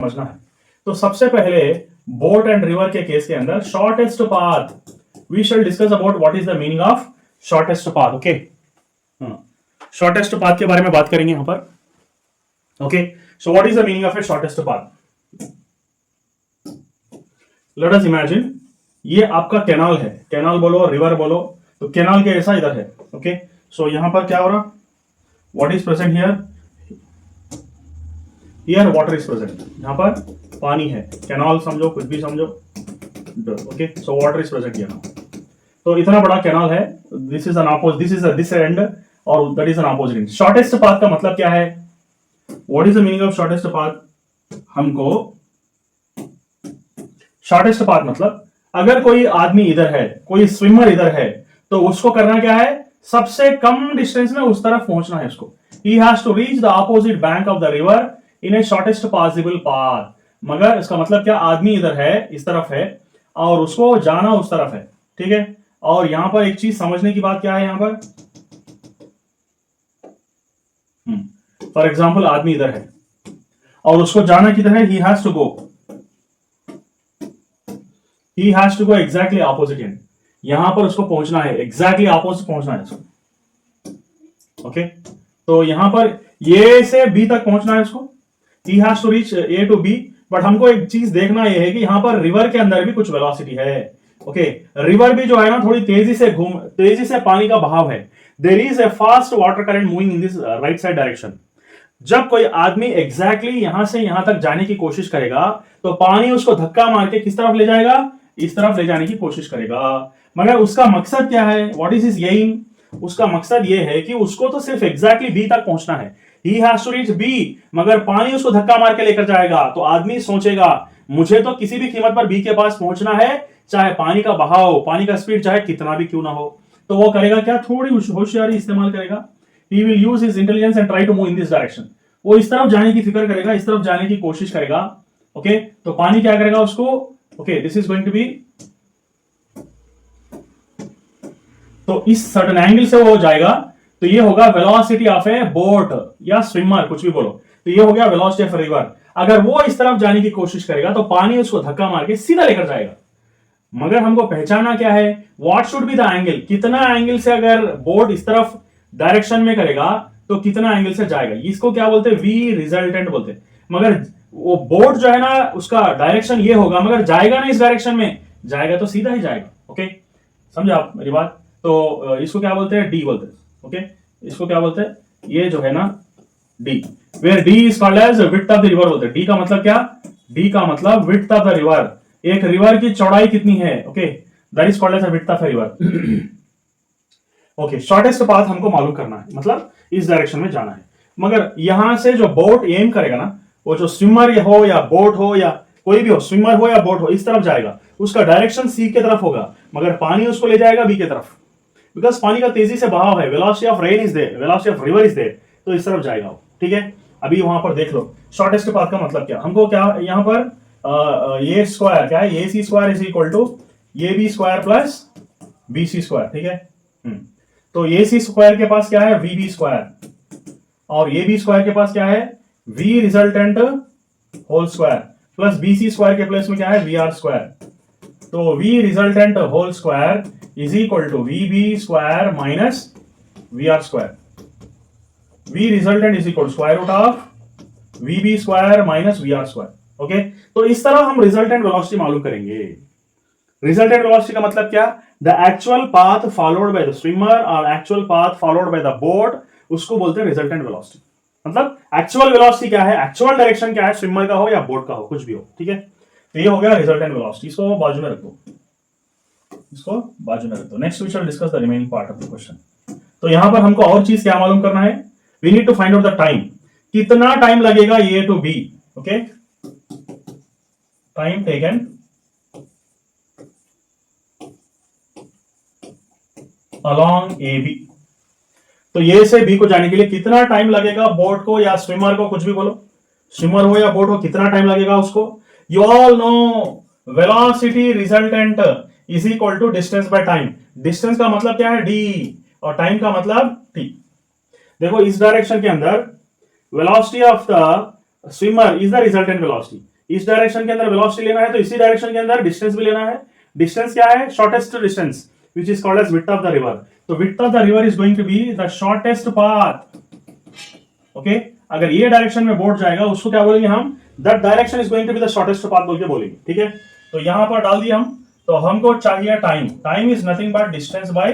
समझना है। तो सबसे पहले बोट एंड रिवर के केस के अंदर shortest path, we shall discuss about what is the meaning of shortest path. Okay, shortest path के बारे में बात करेंगे यहां पर। Okay, so what is the meaning of a shortest path? Let us imagine ये आपका कैनाल है, कैनाल बोलो रिवर बोलो, तो कैनाल के ऐसा इधर है। ओके, सो यहां पर क्या हो रहा, what is present here, here water is present, यहां पर पानी है, कैनाल समझो कुछ भी समझो। Okay, so water is present here. तो इतना बड़ा कैनाल है, this is an opposite, this is this end और that is an opposite end. Shortest path का मतलब क्या है? What is the meaning of shortest path? हमको शॉर्टेस्ट पाथ मतलब अगर कोई आदमी इधर है, कोई स्विमर इधर है, तो उसको करना क्या है? सबसे कम डिस्टेंस में उस तरफ पहुंचना है उसको। He has to reach the opposite bank of the river in a shortest possible path. मगर इसका मतलब क्या, आदमी इधर है, इस तरफ है और उसको जाना उस तरफ है, ठीक है। और यहां पर एक चीज समझने की बात क्या है, यहां पर फॉर एग्जाम्पल आदमी इधर है और उसको जाना किधर है? He has to go exactly opposite end. यहां पर उसको पहुंचना है, एग्जैक्टली ऑपोजिट पहुंचना है उसको। ओके, तो यहां पर ए से बी तक पहुंचना है उसको, he has to reach A to B. But हमको एक चीज देखना यह है कि यहां पर रिवर के अंदर भी कुछ वेलोसिटी है। ओके, रिवर भी जो है ना थोड़ी तेजी से पानी का बहाव है। There is a fast water current moving in this right side direction. जब कोई आदमी एग्जैक्टली यहां से यहां तक जाने की कोशिश करेगा तो पानी उसको धक्का मार के किस तरफ ले जाएगा? इस तरफ ले जाने की कोशिश करेगा। मगर उसका मकसद क्या है? What is his aim? उसका मकसद यह है कि उसको तो सिर्फ एग्जैक्टली बी तक पहुंचना है, he has to reach B. मगर पानी उसको धक्का मार के लेकर जाएगा तो आदमी सोचेगा मुझे तो किसी भी कीमत पर बी के पास पहुंचना है, चाहे पानी का बहाव, पानी का स्पीड चाहे कितना भी क्यों ना हो। तो वो करेगा क्या? थोड़ी होशियारी इस्तेमाल करेगा। He will use his intelligence and try to move in this direction. वो इस तरफ जाने की फिक्र करेगा, इस तरफ जाने की कोशिश करेगा। ओके, तो पानी क्या करेगा उसको? Okay, this is going to be, तो इस सर्टेन एंगल से वो जाएगा, तो ये होगा वेलोसिटी ऑफ ए बोट या स्विमर, कुछ भी बोलो। तो ये हो गया वेलोसिटी ऑफ रिवर। अगर वो इस तरफ जाने की कोशिश करेगा तो पानी उसको धक्का मार के सीधा लेकर जाएगा। मगर हमको पहचानना क्या है? What should be the angle, कितना एंगल से अगर बोट इस तरफ डायरेक्शन में करेगा तो कितना एंगल से जाएगा, इसको क्या बोलते हैं? वी रिजल्टेंट बोलते हैं। मगर वो बोट जो है ना उसका डायरेक्शन ये होगा, मगर जाएगा ना इस डायरेक्शन में, जाएगा तो सीधा ही जाएगा। ओके, समझे आप मेरी बात? तो इसको क्या बोलते हैं? डी बोलते हैं। ओके, इसको क्या बोलते हैं? ये जो है ना D, where D is called as width of the river बोलते हैं। डी का मतलब क्या? डी का मतलब विड्थ ऑफ द रिवर। एक रिवर की चौड़ाई कितनी है? Okay, that is called as width of the river. Okay, shortest path हमको मालूम करना है, मतलब इस डायरेक्शन में जाना है। मगर यहां से जो बोट एम करेगा ना, वो जो स्विमर हो या बोट हो या कोई भी हो, स्विमर हो या बोट हो, इस तरफ जाएगा, उसका डायरेक्शन सी के तरफ होगा, मगर पानी उसको ले जाएगा बी के तरफ। बिकॉज पानी का तेजी से बहाव है, velocity of rain is there, velocity of river is there, तो इस तरफ जाएगा वो। ठीक है, अभी वहां पर देख लो शॉर्टेस्ट पाथ का मतलब क्या। हमको क्या यहां पर ये स्क्वायर क्या है? A C square is equal to A B square plus B C square. ठीक है, तो ए सी स्क्वायर के पास क्या है? वी बी स्क्वायर, और ए बी स्क्वायर के पास क्या है? V resultant whole square, plus B C square के प्लेस में क्या है? V R square. तो V resultant whole square is equal to V B square minus V R square. V resultant is equal square root of V B square minus V R square. Okay, तो इस तरह हम resultant velocity मालूम करेंगे। Resultant velocity का मतलब क्या? The actual path followed by the swimmer और actual path followed by the boat, उसको बोलते हैं रिजल्टेंट वेलोसिटी। मतलब एक्चुअल वेलोसिटी क्या है, एक्चुअल डायरेक्शन क्या है, स्विमर का हो या बोट का हो, कुछ भी हो। ठीक है, तो ये हो गया रिजल्टेंट वेलोसिटी। इसको बाजू में रख दो, इसको बाजू में रख दो। Next we shall discuss the remaining part of the question. तो यहां पर हमको और चीज क्या मालूम करना है? We need to find out the time, कितना टाइम लगेगा A to B. Okay, time taken along A B. तो ए से बी को जाने के लिए कितना टाइम लगेगा बोट को या स्विमर को, कुछ भी बोलो, स्विमर हो या बोट हो, कितना टाइम लगेगा उसको? You all know velocity resultant is equal to distance by time. Distance का मतलब क्या है? डी, और टाइम का मतलब टी। देखो इस डायरेक्शन के अंदर velocity of the swimmer is the resultant velocity, इस डायरेक्शन के अंदर वेलोसिटी लेना है तो इसी डायरेक्शन के अंदर डिस्टेंस भी लेना है। डिस्टेंस क्या है? Shortest distance which is called as width of the river. तो width of the river is going to be the shortest path. Okay, अगर ये डायरेक्शन में बोट जाएगा उसको क्या बोलेंगे हम? That direction is going to be the shortest path बोल के बोलेंगे। ठीक है, तो यहां पर डाल दिया हम। तो हमको चाहिए time. Time is nothing but distance by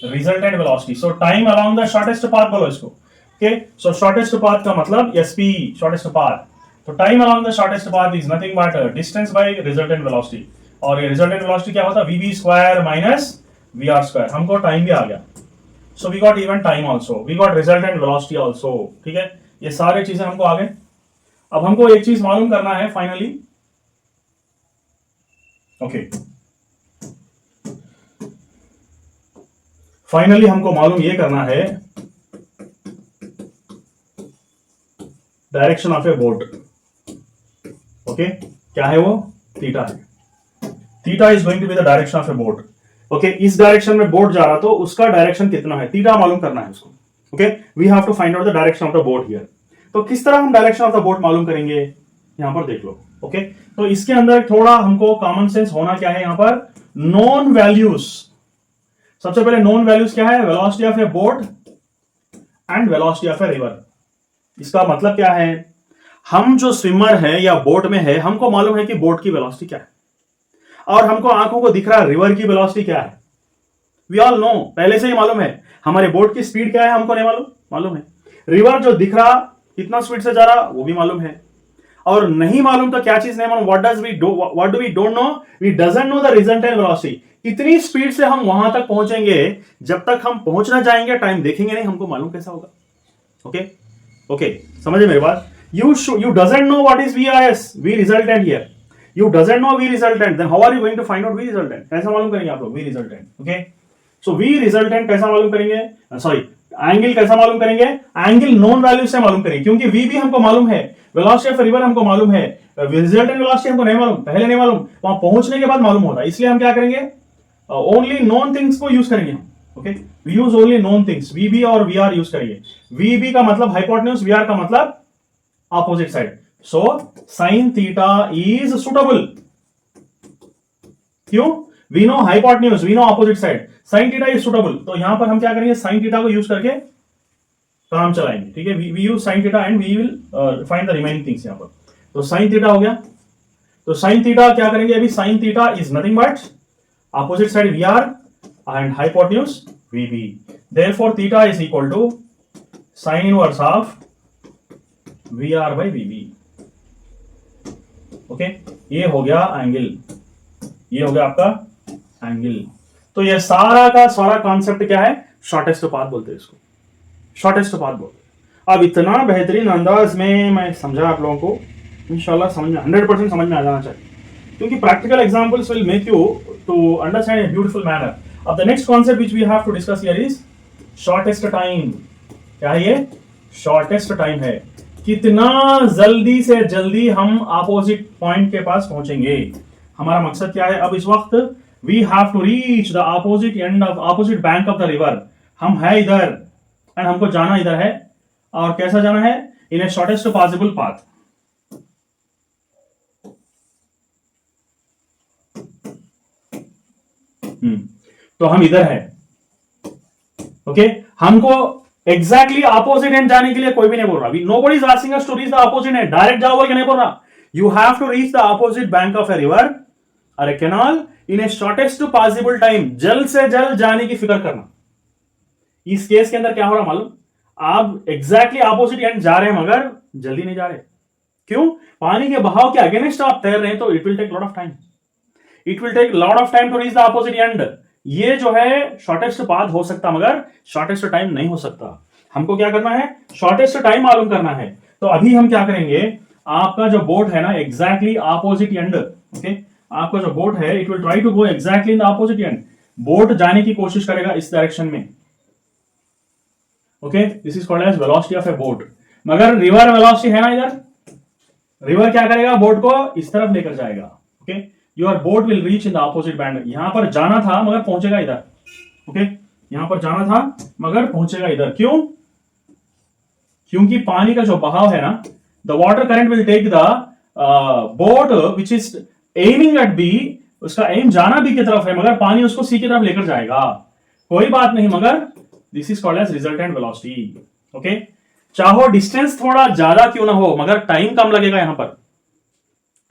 resultant velocity. So time along the shortest path बोलो इसको। ओके, सो शॉर्टेस्ट पाथ का मतलब एसपी, शॉर्टेस्ट पाथ। तो time along the shortest path is nothing but distance by resultant velocity. और ये resultant velocity क्या होता है? V V square minus V R square. हमको टाइम भी आ गया। So we got even time also, we got resultant velocity also. ठीक है, ये सारी चीजें हमको आ गए। अब हमको एक चीज मालूम करना है फाइनली। ओके, फाइनली हमको मालूम ये करना है direction of a boat. Okay, क्या है वो? थीटा है। Theta is going to be the direction of a boat. Okay, इस डायरेक्शन में बोट जा रहा तो उसका डायरेक्शन कितना है? थीटा मालूम करना है उसको। Okay, we have to find out the direction of the boat here. तो किस तरह हम डायरेक्शन ऑफ द बोट मालूम करेंगे? यहां पर देख लो। ओके, तो इसके अंदर थोड़ा हमको कॉमन सेंस होना क्या है? यहां पर नॉन वैल्यूज। सबसे पहले नॉन वैल्यूज क्या है? Velocity of a boat and velocity of a river. इसका मतलब क्या है? हम जो स्विमर है या बोट में है, हमको मालूम है कि बोट की वेलोसिटी क्या है और हमको आंखों को दिख रहा रिवर की वेलोसिटी क्या है। वी ऑल नो, पहले से ही मालूम है। हमारे बोट की स्पीड क्या है हमको नहीं मालूम, मालूम है। रिवर जो दिख रहा कितना स्पीड से जा रहा वो भी मालूम है। और नहीं मालूम तो क्या चीज नहीं मालूम? What do we don't know? We doesn't know the resultant velocity. कितनी स्पीड से हम वहां तक पहुंचेंगे? जब तक हम पहुंचना जाएंगे टाइम देखेंगे नहीं, हमको मालूम कैसा होगा? ओके ओके, समझे मेरी बात? You doesn't know what is VRS, V resultant here. You doesn't know V resultant. Then how are you going to find out V resultant? कैसा मालूम करेंगे आप लोग V resultant? Okay. So V resultant कैसा मालूम करेंगे? Sorry, एंगल कैसा मालूम करेंगे? एंगल नॉन वैल्यू से मालूम करेंगे, क्योंकि V भी हमको मालूम है, वेलोसिटी ऑफ रिवर हमको मालूम है, रिजल्टेंट वेलोसिटी हमको नहीं मालूम, पहले नहीं मालूम, वहां पहुंचने के बाद मालूम होता है। इसलिए हम क्या करेंगे? ओनली नॉन थिंग्स को यूज करेंगे हम। Okay, we use only known things. VB और VR यूज करेंगे। VB का मतलब हाइपोटेन्यूज, VR का मतलब opposite side. So sin theta is suitable. क्यों? We know hypotenuse, we know opposite side. Sin theta is suitable. तो यहां पर हम क्या करेंगे? sin theta को यूज करके काम चलाएंगे। ठीक है, we use sin theta and we will find the remaining things यहां पर। तो sin theta हो गया। तो sin theta क्या करेंगे अभी? sin theta is nothing but opposite side VR and hypotenuse VB. Therefore theta is equal to sin inverse of VR by VB। Okay, ये हो गया एंगल, ये हो गया आपका एंगल। तो ये सारा का सारा कॉन्सेप्ट क्या है? शॉर्टेस्ट पाथ बोलते हैं इसको, शॉर्टेस्ट पाथ बोलते हैं। अब इतना बेहतरीन अंदाज में मैं समझा आप लोगों को, इंशाल्लाह समझ में 100% समझ में आ जाना चाहिए, क्योंकि practical examples will make you to understand in beautiful manner. अब the next concept which we have to discuss here is shortest time. क्या है ये? शॉर्टेस्ट टाइम है। कितना जल्दी से जल्दी हम अपोजिट पॉइंट के पास पहुंचेंगे, हमारा मकसद क्या है? अब इस वक्त we have to reach the opposite end of opposite bank of the river. हम है इधर एंड हमको जाना इधर है। और कैसा जाना है? इन ए शॉर्टेस्ट पॉसिबल पाथ। तो हम इधर है। ओके, हमको एग्जैक्टली अपोजिट एंड जाने के लिए कोई भी नहीं बोल रहा। Nobody is asking us to reach the opposite end, direct जाओ बोल के नहीं बोल रहा। You have to reach the opposite bank of a river और a canal in a shortest possible time. जल्द से जल्द जाने की फिक्र करना। इस केस के अंदर क्या हो रहा मालूम? आप एग्जैक्टली अपोजिट एंड जा रहे हैं मगर जल्दी नहीं जा रहे। क्यों? पानी के बहाव के अगेंस्ट आप तैर रहे हैं, तो it will take lot of time. It will take lot of time to reach the opposite end. ये जो है शॉर्टेस्ट पाथ हो सकता मगर शॉर्टेस्ट टाइम नहीं हो सकता। हमको क्या करना है? शॉर्टेस्ट टाइम मालूम करना है। तो अभी हम क्या करेंगे? आपका जो बोट है ना, एग्जैक्टली अपोजिट एंड। ओके, आपका जो बोट है it will try to go exactly in the opposite end. Boat जाने की कोशिश करेगा इस डायरेक्शन में। Okay, this is called as velocity of a boat. मगर रिवर वेलोसिटी है ना इधर, रिवर क्या करेगा? बोट को इस तरफ लेकर जाएगा। Okay, your boat will reach in the opposite band. यहां पर जाना था मगर पहुंचेगा इधर। ओके, यहां पर जाना था मगर पहुंचेगा इधर। क्यों? क्योंकि पानी का जो बहाव है ना, the water current will take the boat which is aiming at B, उसका एम जाना बी की तरफ है मगर पानी उसको सी की तरफ लेकर जाएगा, कोई बात नहीं, मगर this is called as resultant velocity. Okay, चाहो डिस्टेंस थोड़ा ज्यादा क्यों ना हो मगर टाइम कम लगेगा, यहां पर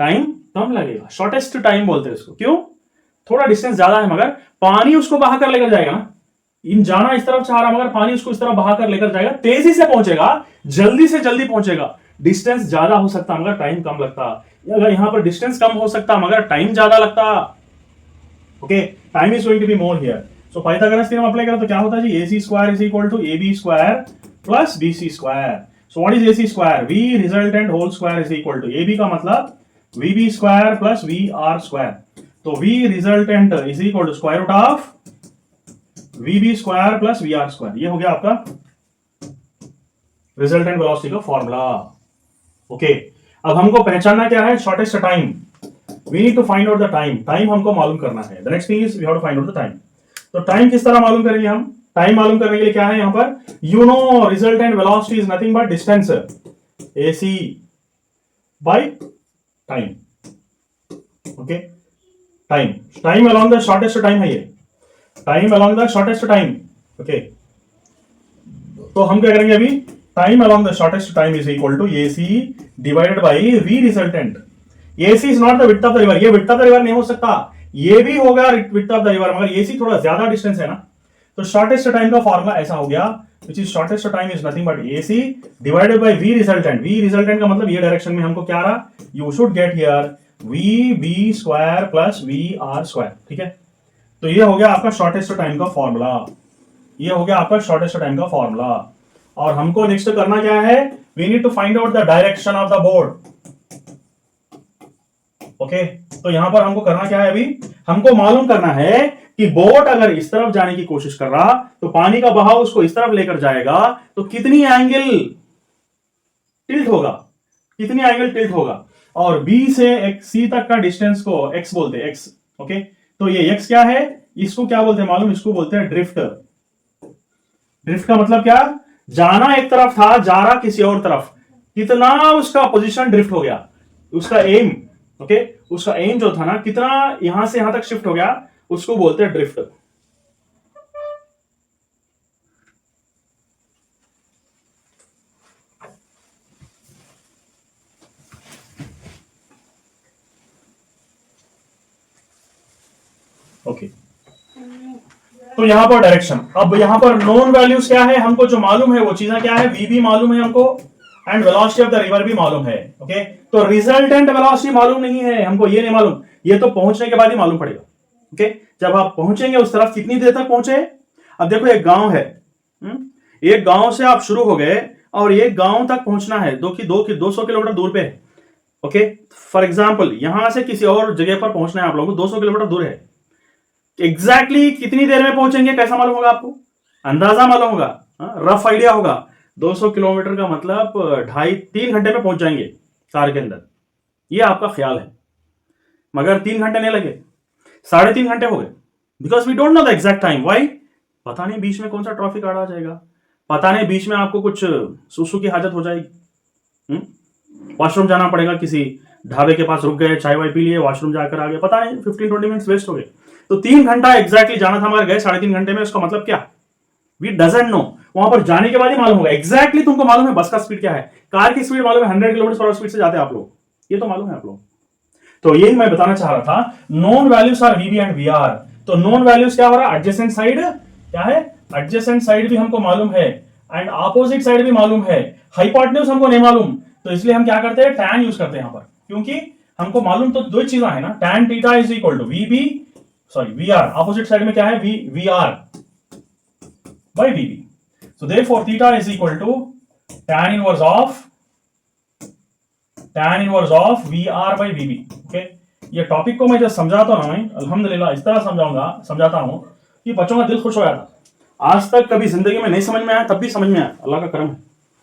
टाइम कम लगेगा, शॉर्टेस्ट टाइम बोलते हैं इसको। क्यों? थोड़ा डिस्टेंस ज्यादा है मगर पानी उसको बहा कर लेकर जाएगा ना, इन जाना इस तरफ चाह रहा मगर पानी उसको इस तरफ बहा कर लेकर जाएगा, तेजी से पहुंचेगा, जल्दी से जल्दी पहुंचेगा। डिस्टेंस ज्यादा हो सकता मगर टाइम कम लगता, अगर यहां पर डिस्टेंस कम हो सकता मगर टाइम ज्यादा लगता। Okay, time is going to be more here. So Pythagoras theorem apply करो तो क्या होता है जी, AC square is equal to AB square plus BC square. So what is AC square? V resultant whole square is equal to AB का मतलब VB square plus VR square. तो V resultant is equal to square root of VB square plus VR square. ये हो गया आपका resultant velocity का formula. Okay, अब हमको पहचानना क्या है, shortest time. We need to find out the time, time हमको मालूम करना है। The next thing is we have to find out the time. तो टाइम किस तरह मालूम करेंगे हम? टाइम मालूम करने के लिए क्या है यहां पर, you know resultant velocity is nothing but distance AC by time. Okay, time, time along the shortest time है ये, time along the shortest time. Okay, तो हम क्या करेंगे अभी, time along the shortest time is equal to AC divided by V resultant. AC is not the width of the river, ये width of the river नहीं हो सकता, ये भी होगा विड्थ ऑफ द रिवर मगर AC थोड़ा ज्यादा डिस्टेंस है ना, तो शॉर्टेस्ट टाइम का फॉर्मूला ऐसा हो गया, which is shortest time is nothing but AC divided by V resultant। V resultant का मतलब ये डायरेक्शन में हमको क्या रहा, you should get here VB square plus VR square. ठीक है, तो ये हो गया आपका शॉर्टेस्ट टाइम का फॉर्मूला, ये हो गया आपका शॉर्टेस्ट टाइम का फॉर्मूला। और हमको नेक्स्ट करना क्या है, we need to find out the direction of the board. Okay, तो यहां पर हमको करना क्या है, अभी हमको मालूम करना है कि बोट अगर इस तरफ जाने की कोशिश कर रहा तो पानी का बहाव उसको इस तरफ लेकर जाएगा, तो कितनी एंगल टिल्ट होगा, कितनी एंगल टिल्ट होगा। और B से C तक का डिस्टेंस को x बोलते हैं, x। ओके, तो ये x क्या है, इसको क्या बोलते हैं मालूम, इसको बोलते हैं ड्रिफ्ट। ड्रिफ्ट का मतलब क्या, जाना एक तरफ था, जा रहा किसी और तरफ, कितना उसका पोजीशन ड्रिफ्ट हो गया, उसका एम। ओके, उसका एम जो था ना, कितना यहां से यहां तक शिफ्ट हो गया, उसको बोलते हैं ड्रिफ्ट। ओके, तो यहां पर डायरेक्शन। अब यहां पर नोन वैल्यूज क्या है, हमको जो मालूम है वो चीजें क्या है, V भी मालूम है हमको and velocity of the river भी मालूम है। ओके, तो रिजल्टेंट वेलोसिटी मालूम नहीं है हमको, ये नहीं मालूम, ये तो पहुंचने के बाद ही मालूम पड़ेगा। ओके, जब आप पहुंचेंगे उस तरफ, कितनी देर तक पहुंचे, अब देखो एक गांव है, एक गांव से आप शुरू हो गए और एक गांव तक पहुंचना है, 200 किलोमीटर दूर पे है। ओके, फॉर एग्जाम्पल यहां से किसी और जगह पर पहुंचना है आप लोगों को, 200 किलोमीटर दूर है। एग्जैक्टली कितनी देर में पहुंचेंगे कैसा मालूम होगा आपको, अंदाजा मालूम होगा, रफ आइडिया होगा। 200 किलोमीटर का मतलब 2.5-3 घंटे में पहुंच जाएंगे कार के अंदर, ये आपका ख्याल है, मगर 3 घंटे नहीं लगे, 3.5 घंटे हो गए, because we don't know the exact time. Why? पता नहीं बीच में कौन सा ट्रैफिक आ जाएगा, पता नहीं बीच में आपको कुछ सुसु की हाजत हो जाएगी, वॉशरूम जाना पड़ेगा, किसी ढाबे के पास रुक गए, चाय वाय पी लिए, वॉशरूम जाकर आ गए, पता नहीं 15-20 मिनट्स वेस्ट हो गए। तो 3 घंटा एग्जैक्टली जाना था मगर गए 3.5 घंटे में, उसका मतलब क्या, वी डजंट नो। वहां पर जाने के बाद ही मालूम होगा एग्जैक्टली। तुमको मालूम है बस का स्पीड क्या है, कार की स्पीड मालूम है 100 किलोमीटर स्पीड से जाते हैं आप लोग, ये तो मालूम है आप लोग। तो यही मैं बताना चाह रहा था, known values are VB and VR। तो नोन वैल्यूज क्या हो रहा है, एडजेसेंट साइड क्या है, एडजेसेंट साइड भी हमको मालूम है एंड ऑपोजिट साइड भी मालूम है, हाइपोटेन्यूज हमको नहीं मालूम, तो इसलिए हम क्या करते हैं, tan यूज करते हैं यहां पर, क्योंकि हमको मालूम तो दो चीजें है ना, tan theta is equal to VR, opposite side में क्या है, VR by VB। So therefore theta is equal to tan inverse of VR by VB। Okay, ये टॉपिक को मैं जब समझाता हूं ना, मैं अल्हम्दुलिल्लाह इस तरह समझाता हूं कि बच्चों का दिल खुश हो जाता। आज तक कभी जिंदगी में नहीं समझ में आया, तब भी समझ में आया, अल्लाह का करम है।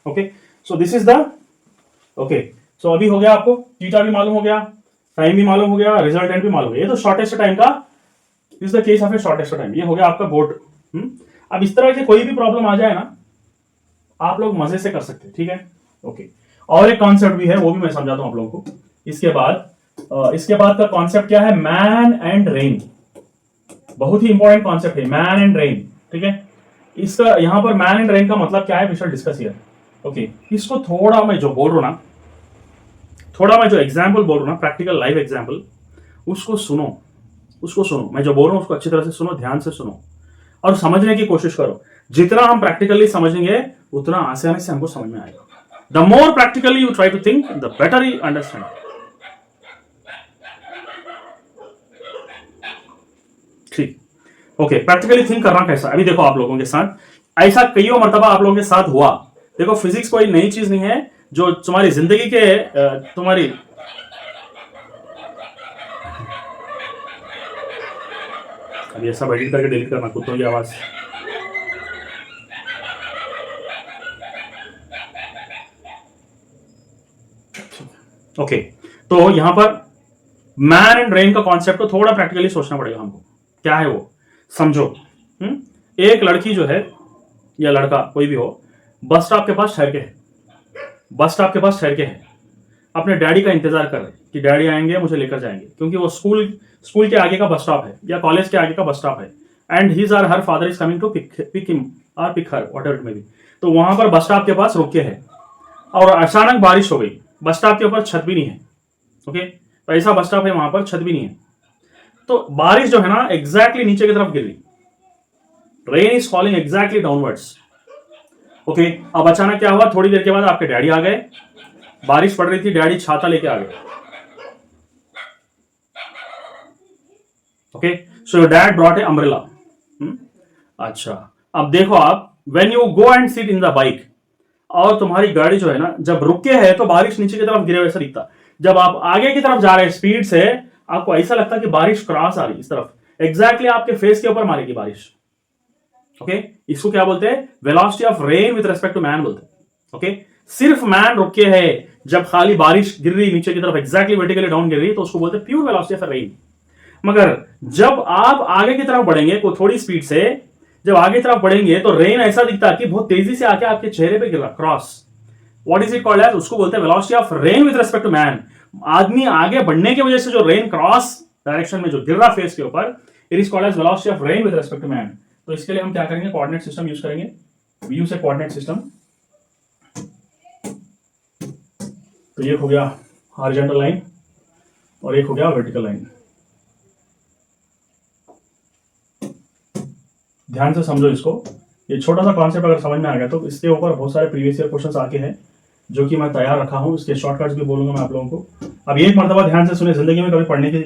Okay, so this is the okay, so अभी हो गया आपको, थीटा भी मालूम हो गया, टाइम भी मालूम हो गया, रिजल्टेंट भी मालूम हो गया। ये तो शॉर्टेस्ट टाइम का, is the case of a shortest time, ये हो गया आपका बोर्ड। अब इस तरह की कोई भी प्रॉब्लम आ जाए ना, आप लोग मजे से कर सकते हैं, ठीक है। ओके, और एक कॉन्सेप्ट भी है, वो भी मैं समझाता हूं आप लोगों को। इसके बाद का कॉन्सेप्ट क्या है, मैन एंड रेन। बहुत ही इंपॉर्टेंट कॉन्सेप्ट है मैन एंड रेन, ठीक है। इसका यहां पर मैन एंड रेन का मतलब क्या है, we shall discuss here. Okay, इसको थोड़ा मैं जो बोल रहा हूं ना, थोड़ा मैं जो एग्जाम्पल बोल रहा हूं ना, प्रैक्टिकल लाइव एग्जाम्पल, उसको सुनो, मैं जो बोल रहा हूं उसको अच्छी तरह से सुनो, ध्यान से सुनो और समझने की कोशिश करो। जितना हम प्रैक्टिकली समझेंगे उतना आसानी से हमको समझ में आएगा। The more practically you try to think, the better you understand. ठीक, ओके। प्रैक्टिकली थिंक करना कैसा, अभी देखो आप लोगों के साथ ऐसा कई मरतबा आप लोगों के साथ हुआ। देखो फिजिक्स कोई नई चीज नहीं है जो तुम्हारी जिंदगी के तुम्हारी अभी ऐसा एडिट करके डिलीट करना, कुत्तों की आवाज। ओके, तो यहां पर मैन एंड रेन का कॉन्सेप्ट को थोड़ा प्रैक्टिकली सोचना पड़ेगा हमको। क्या है वो, समझो। एक लड़की जो है या लड़का कोई भी हो, बस स्टॉप के पास ठहर के है, अपने डैडी का इंतजार कर रहे हैं कि डैडी आएंगे मुझे लेकर जाएंगे, क्योंकि वो स्कूल के आगे का बस स्टॉप है या कॉलेज के आगे का बस स्टॉप है, and his or her father is coming to pick him और pick her, whatever it may be. तो वहां पर बस स्टॉप के पास रुके हैं और अचानक बारिश हो गई, बस स्टॉप के ऊपर छत भी नहीं है। ओके, तो ऐसा बस स्टॉप है, वहां पर छत भी नहीं है, तो बारिश जो है ना एग्जैक्टली नीचे की तरफ गिर रही, rain is falling exactly downwards. Okay, अब अचानक क्या हुआ, थोड़ी देर के बाद आपके डैडी आ गए, बारिश पड़ रही थी, डैडी छाता लेके आ गए। Okay, so your dad brought a umbrella. अच्छा, अब देखो आप, when you go and sit in the bike, और तुम्हारी गाड़ी जो है ना जब रुके है तो बारिश नीचे की तरफ गिरे वैसा दिखता, जब आप आगे की तरफ जा रहे हैं स्पीड से, आपको ऐसा लगता कि बारिश क्रॉस आ रही इस तरफ, एग्जैक्टली आपके फेस के ऊपर मारेगी बारिश। ओके, इसको क्या बोलते हैं, velocity of rain with respect to man बोलते हैं। ओके, सिर्फ मैन रुके है, जब खाली बारिश गिर रही नीचे की तरफ एग्जैक्टली वर्टिकली डाउन गिर रही, तो उसको बोलते हैं प्योर वेलोसिटी ऑफ रेन। मगर जब आप आगे की तरफ बढ़ेंगे कोई थोड़ी स्पीड से, जब आगे की तरफ बढ़ेंगे तो रेन ऐसा दिखता है कि बहुत तेजी से आके आपके चेहरे पे गिरा, cross. What is it called as, उसको बोलते हैं velocity of rain with respect to man. आदमी आगे बढ़ने की वजह से जो रेन क्रॉस डायरेक्शन में जो गिर रहा फेस के ऊपर, it is called as velocity of rain with respect to man. तो इसके लिए हम क्या करेंगे, कोऑर्डिनेट सिस्टम यूज करेंगे। We use a coordinate system. तो ये हो गया हॉरिजॉन्टल लाइन और एक हो गया वर्टिकल लाइन। ध्यान से समझो इसको, ये छोटा सा कॉन्सेप्ट अगर समझ में आ गया तो इसके ऊपर बहुत सारे प्रीवियस ईयर क्वेश्चंस आके हैं जो कि मैं तैयार रखा हूं, इसके शॉर्टकट्स भी बोलूंगा मैं आप लोगों को। अब एक मरतबा ध्यान से सुने, जिंदगी में कभी पढ़ने की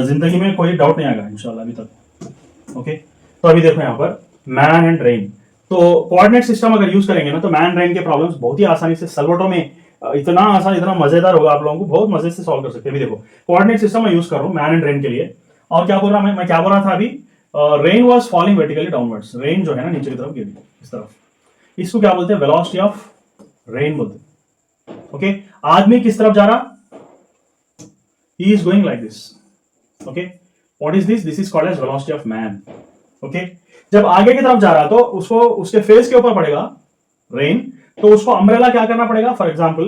जिंदगी में कोई डाउट नहीं आएगा इंशाल्लाह अभी तक। ओके, तो अभी देखो यहाँ पर मैन एंड रेन, तो कोऑर्डिनेट सिस्टम अगर यूज करेंगे ना तो मैन रेन के प्रॉब्लम्स बहुत ही आसानी से सलवटों में इतना आसान, इतना मजेदार होगा, आप लोगों को बहुत मजे से सॉल्व कर सकते हैं। अभी देखो कोऑर्डिनेट सिस्टम मैं यूज कर रहा हूँ मैन एंड रेन के लिए, और क्या बोल रहा मैं क्या बोल रहा था अभी, rain was falling vertically downwards, rain जो है ना नीचे की तरफ गिर रही इस तरफ, इसको क्या बोलते हैं, वेलोसिटी ऑफ रेन बोलते हैं। ओके, आदमी किस तरफ जा रहा, he is going like this. Okay, what is this, this is called as velocity of man. Okay, जब आगे की तरफ जा रहा तो उसको उसके फेस के ऊपर पड़ेगा रेन, तो उसको अम्ब्रेला क्या करना पड़ेगा। फॉर एग्जाम्पल